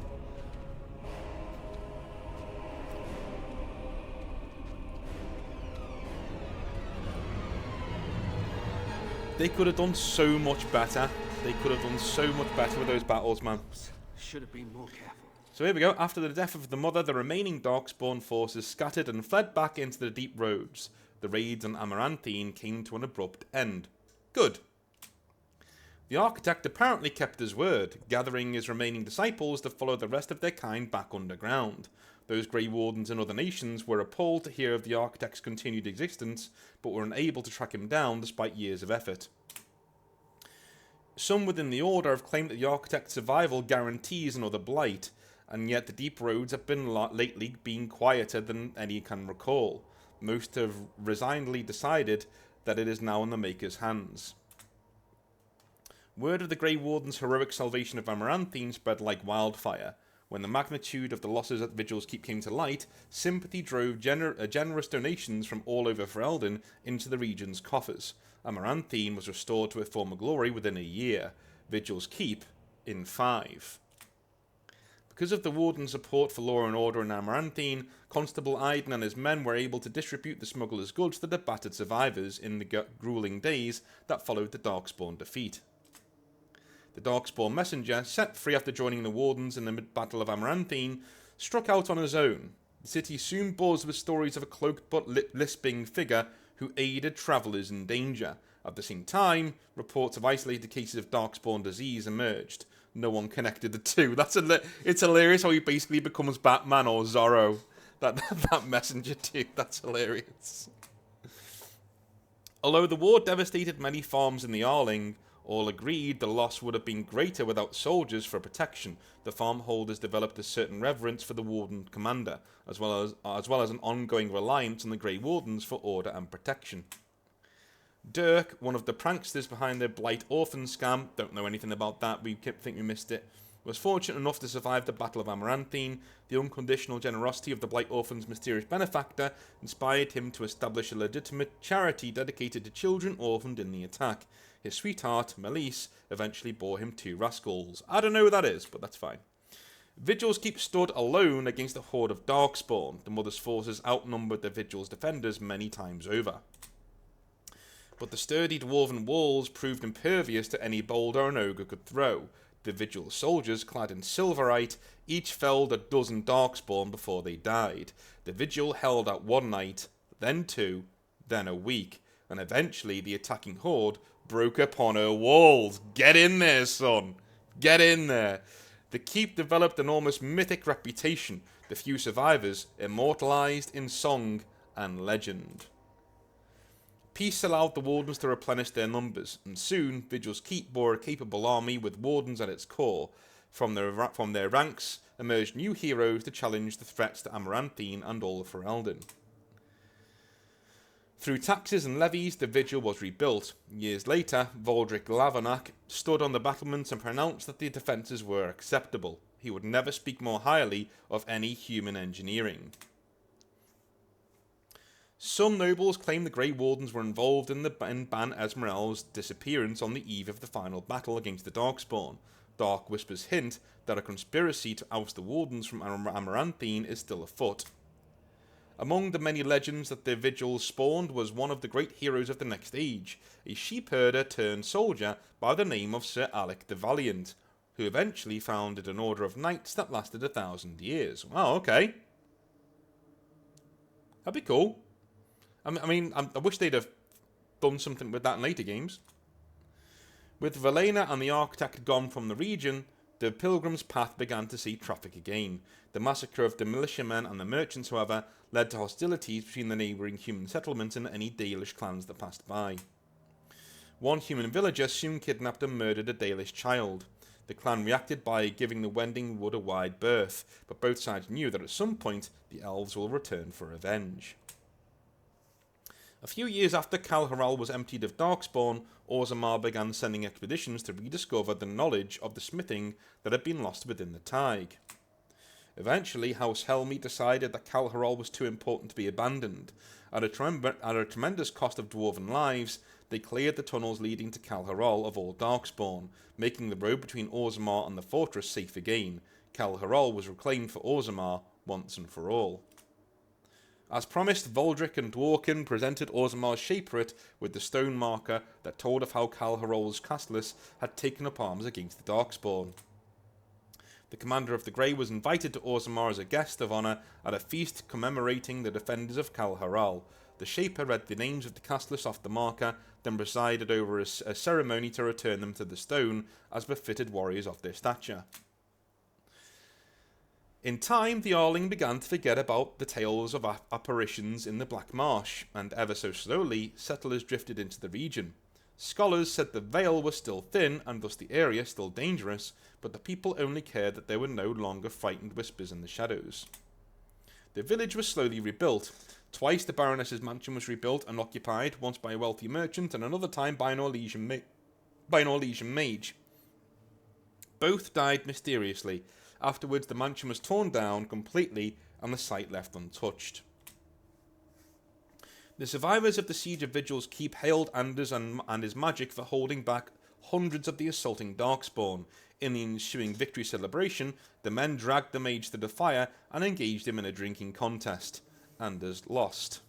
Speaker 1: They could have done so much better. They could have done so much better with those battles, man.
Speaker 9: Should have been more careful.
Speaker 1: So here we go. After the death of the mother, the remaining Darkspawn forces scattered and fled back into the deep roads. The raids on Amaranthine came to an abrupt end. Good. The architect apparently kept his word, gathering his remaining disciples to follow the rest of their kind back underground. Those Grey Wardens in other nations were appalled to hear of the architect's continued existence, but were unable to track him down despite years of effort. Some within the Order have claimed that the architect's survival guarantees another blight, and yet the deep roads have been lately been quieter than any can recall. Most have resignedly decided that it is now in the Maker's hands. Word of the Grey Warden's heroic salvation of Amaranthine spread like wildfire. When the magnitude of the losses at Vigil's Keep came to light, sympathy drove generous donations from all over Ferelden into the region's coffers. Amaranthine was restored to its former glory within a year. Vigil's Keep in 5. Because of the Warden's support for law and order in Amaranthine, Constable Aiden and his men were able to distribute the smugglers' goods to the battered survivors in the grueling days that followed the Darkspawn defeat. The Darkspawn messenger, set free after joining the Wardens in the Battle of Amaranthine, struck out on his own. The city soon buzzed with stories of a cloaked but lisping figure who aided travellers in danger. At the same time, reports of isolated cases of Darkspawn disease emerged. No one connected the two. It's hilarious how he basically becomes Batman or Zorro. That messenger dude, that's hilarious. Although the war devastated many farms in the Arling, all agreed the loss would have been greater without soldiers for protection. The farm holders developed a certain reverence for the Warden commander, as well as an ongoing reliance on the Grey Wardens for order and protection. Dirk, one of the pranksters behind the Blight Orphan scam, don't know anything about that, we think we missed it, was fortunate enough to survive the Battle of Amaranthine. The unconditional generosity of the Blight Orphan's mysterious benefactor inspired him to establish a legitimate charity dedicated to children orphaned in the attack. His sweetheart, Melisse, eventually bore him 2 rascals. I don't know who that is, but that's fine. Vigil's Keep stood alone against a horde of Darkspawn. The Mother's forces outnumbered the Vigil's defenders many times over. But the sturdy dwarven walls proved impervious to any boulder an ogre could throw. The Vigil soldiers, clad in silverite, each felled a dozen Darkspawn before they died. The Vigil held out 1 night, then 2, then a week, and eventually the attacking horde broke upon her walls. Get in there, son. Get in there. The Keep developed an almost mythic reputation, the few survivors immortalized in song and legend. Peace allowed the Wardens to replenish their numbers, and soon Vigil's Keep bore a capable army with Wardens at its core. From their ranks emerged new heroes to challenge the threats to Amaranthine and all of Ferelden. Through taxes and levies, the Vigil was rebuilt. Years later, Valdric Lavanak stood on the battlements and pronounced that the defences were acceptable. He would never speak more highly of any human engineering. Some nobles claim the Grey Wardens were involved in Ban Esmeralda's disappearance on the eve of the final battle against the Darkspawn. Dark whispers hint that a conspiracy to oust the Wardens from Amaranthine is still afoot. Among the many legends that the Vigils spawned was one of the great heroes of the next age, a sheep herder turned soldier by the name of Sir Alec the Valiant. who eventually founded an order of knights that lasted 1,000 years. Oh, okay. That'd be cool. I wish they'd have done something with that in later games. With Valena and the Architect gone from the region, the Pilgrim's Path began to see traffic again. The massacre of the militiamen and the merchants, however, led to hostilities between the neighbouring human settlements and any Dalish clans that passed by. One human villager soon kidnapped and murdered a Dalish child. The clan reacted by giving the Wending Wood a wide berth, but both sides knew that at some point the elves will return for revenge. A few years after Kal Haral was emptied of Darkspawn, Orzammar began sending expeditions to rediscover the knowledge of the smithing that had been lost within the Taig. Eventually, House Helmi decided that Kal Haral was too important to be abandoned. At a tremendous cost of dwarven lives, they cleared the tunnels leading to Kal Haral of all Darkspawn, making the road between Orzammar and the fortress safe again. Kal Haral was reclaimed for Orzammar once and for all. As promised, Voldric and Dworkin presented Orzammar's Shaperate with the stone marker that told of how Kal Haral's Castless had taken up arms against the Darkspawn. The commander of the Grey was invited to Orzammar as a guest of honour at a feast commemorating the defenders of Kal Haral. The Shaper read the names of the Castless off the marker, then presided over a ceremony to return them to the stone, as befitted warriors of their stature. In time, the Arling began to forget about the tales of apparitions in the Black Marsh, and ever so slowly, settlers drifted into the region. Scholars said the veil was still thin, and thus the area still dangerous, but the people only cared that there were no longer frightened whispers in the shadows. The village was slowly rebuilt. Twice the Baroness's mansion was rebuilt and occupied, once by a wealthy merchant, and another time by an Orlesian mage. Both died mysteriously. Afterwards, the mansion was torn down completely and the site left untouched. The survivors of the Siege of Vigil's Keep hailed Anders and his magic for holding back hundreds of the assaulting Darkspawn. In the ensuing victory celebration, the men dragged the mage to the fire and engaged him in a drinking contest. Anders lost.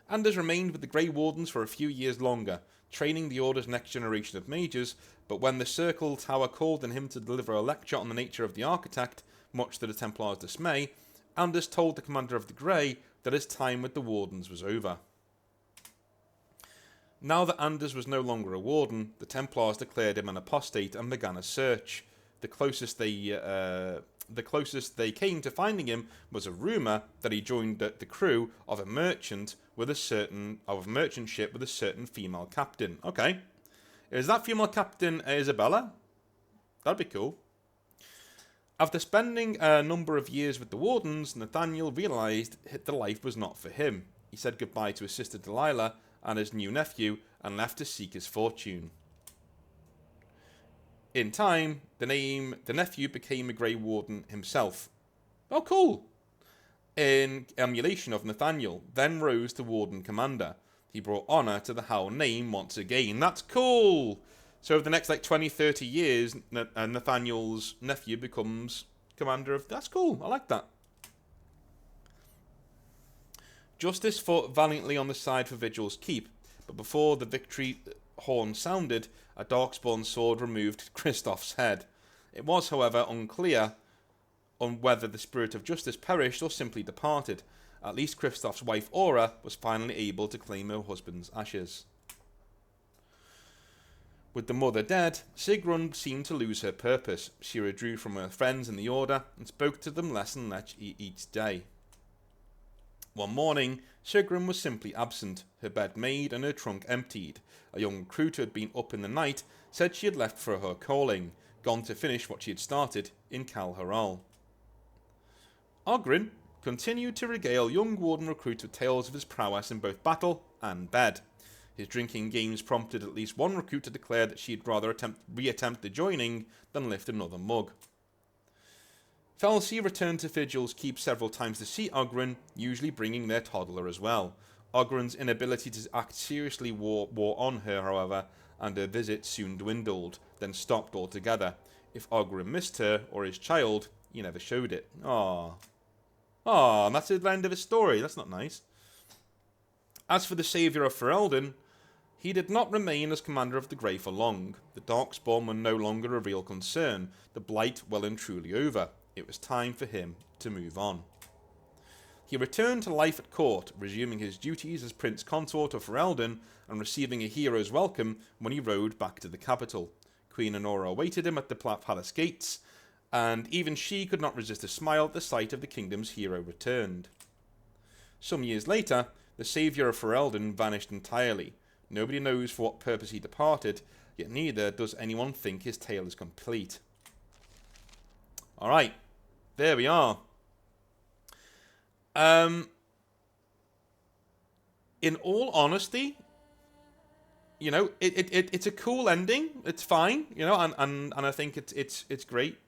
Speaker 1: Anders remained with the Grey Wardens for a few years longer, training the Order's next generation of mages, but when the Circle Tower called on him to deliver a lecture on the nature of the Architect, much to the Templars' dismay, Anders told the commander of the Grey that his time with the Wardens was over. Now that Anders was no longer a Warden, the Templars declared him an apostate and began a search. The closest they came to finding him was a rumour that he joined the crew of a merchant ship with a certain female captain. Okay. Is that female captain Isabella? That'd be cool. After spending a number of years with the Wardens, Nathaniel realised that the life was not for him. He said goodbye to his sister Delilah and his new nephew and left to seek his fortune. In time, the nephew became a Grey Warden himself. Oh, cool! In emulation of Nathaniel, then rose to Warden Commander. He brought honour to the Howl name once again. That's cool! So over the next 20, 30 years, Nathaniel's nephew becomes commander of... That's cool, I like that. Justice fought valiantly on the side for Vigil's Keep, but before the victory horn sounded, a Darkspawn sword removed Kristoff's head. It was, however, unclear on whether the spirit of justice perished or simply departed. At least Kristoff's wife Aura was finally able to claim her husband's ashes. With the mother dead, Sigrun seemed to lose her purpose. She withdrew from her friends in the Order and spoke to them less and less each day. One morning, Sigrun was simply absent, her bed made and her trunk emptied. A young recruit who had been up in the night said she had left for her calling, gone to finish what she had started in Kal Haral. Oghren continued to regale young Warden recruits with tales of his prowess in both battle and bed. His drinking games prompted at least one recruit to declare that she'd rather re-attempt the joining than lift another mug. Felsi returned to Vigil's Keep several times to see Oghren, usually bringing their toddler as well. Oghren's inability to act seriously wore on her, however, and her visits soon dwindled, then stopped altogether. If Oghren missed her, or his child, he never showed it. Aww, and that's the end of his story. That's not nice. As for the saviour of Ferelden, He did not remain as commander of the Grey for long. The Darkspawn were no longer a real concern, the Blight well and truly over. It was time for him to move on. He returned to life at court, resuming his duties as Prince Consort of Ferelden and receiving a hero's welcome when he rode back to the capital. Queen Honora awaited him at the palace gates, and even she could not resist a smile at the sight of the kingdom's hero returned. Some years later, the saviour of Ferelden vanished entirely. Nobody knows for what purpose he departed, yet neither does anyone think his tale is complete. Alright, there we are. In all honesty, you know, it's a cool ending. It's fine, you know, and I think it's great.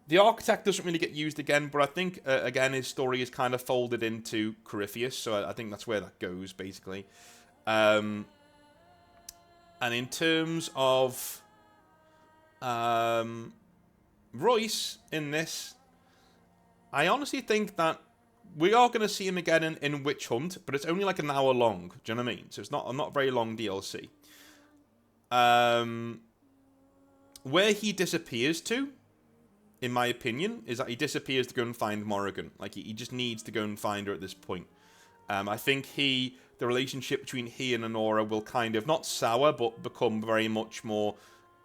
Speaker 1: The Architect doesn't really get used again, but I think again his story is kind of folded into Corypheus, so I think that's where that goes basically. And in terms of Royce in this, I honestly think that we are going to see him again in Witch Hunt, but it's only like an hour long. Do you know what I mean? So it's not very long DLC. Where he disappears to, in my opinion, is that he disappears to go and find Morrigan. Like, he just needs to go and find her at this point. I think the relationship between he and Honora will kind of, not sour, but become very much more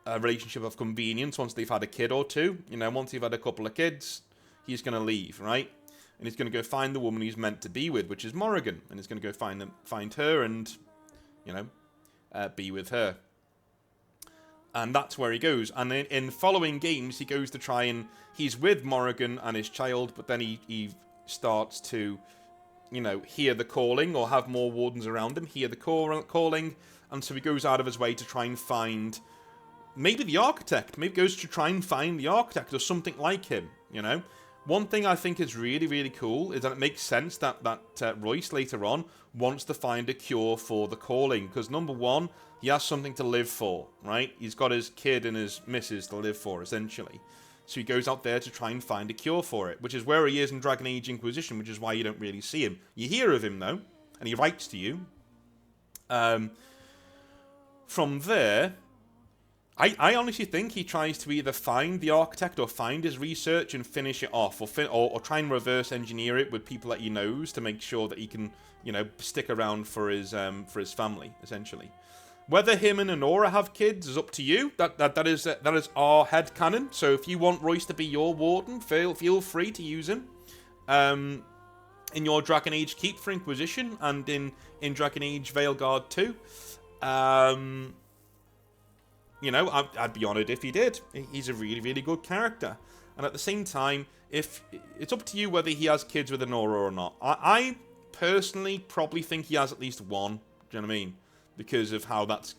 Speaker 1: a relationship of convenience once they've had a kid or two. You know, once they've had a couple of kids, he's going to leave, right? And he's going to go find the woman he's meant to be with, which is Morrigan. And he's going to go find her and, you know, be with her. And that's where he goes. And in following games, he goes to try and... He's with Morrigan and his child, but then he starts to, you know, hear the calling or have more wardens around him, hear the calling. And so he goes out of his way to try and find... Maybe the Architect. Maybe goes to try and find the Architect or something like him, you know? One thing I think is really, really cool is that it makes sense that Royce later on wants to find a cure for the calling. Because number one, he has something to live for, right? He's got his kid and his missus to live for, essentially. So he goes out there to try and find a cure for it, which is where he is in Dragon Age Inquisition, which is why you don't really see him. You hear of him, though, and he writes to you. From there... I honestly think he tries to either find the Architect or find his research and finish it off, or try and reverse engineer it with people that he knows to make sure that he can, you know, stick around for his family, essentially. Whether him and Honora have kids is up to you. That is our headcanon. So if you want Royce to be your warden, feel free to use him. In your Dragon Age Keep for Inquisition and in Dragon Age Veilguard 2. You know, I'd be honoured if he did. He's a really, really good character. And at the same time, if it's up to you whether he has kids with Honora or not. I personally probably think he has at least one. Do you know what I mean? Because of how that's...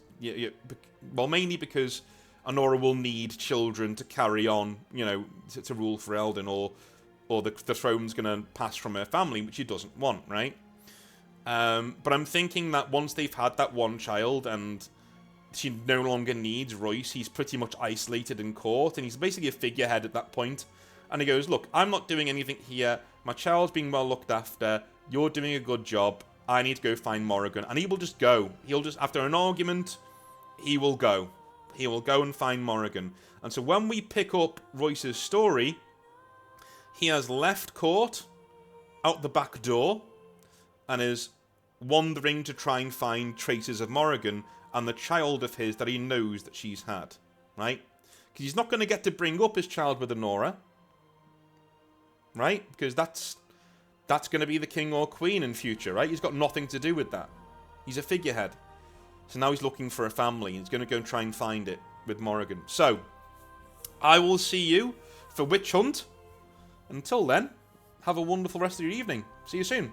Speaker 1: well, mainly because Honora will need children to carry on, you know, to rule Ferelden, or the throne's going to pass from her family, which she doesn't want, right? But I'm thinking that once they've had that one child and... she no longer needs Royce. He's pretty much isolated in court, and he's basically a figurehead at that point. And he goes, look, I'm not doing anything here. My child's being well looked after. You're doing a good job. I need to go find Morrigan. And he will just go. He'll just, after an argument, he will go. He will go and find Morrigan. And so when we pick up Royce's story, he has left court out the back door and is wandering to try and find traces of Morrigan and the child of his that he knows that she's had, right? Because he's not going to get to bring up his child with Honora, right? Because that's going to be the king or queen in future, right? He's got nothing to do with that. He's a figurehead. So now he's looking for a family. He's going to go and try and find it with Morrigan. So, I will see you for Witch Hunt. Until then, have a wonderful rest of your evening. See you soon.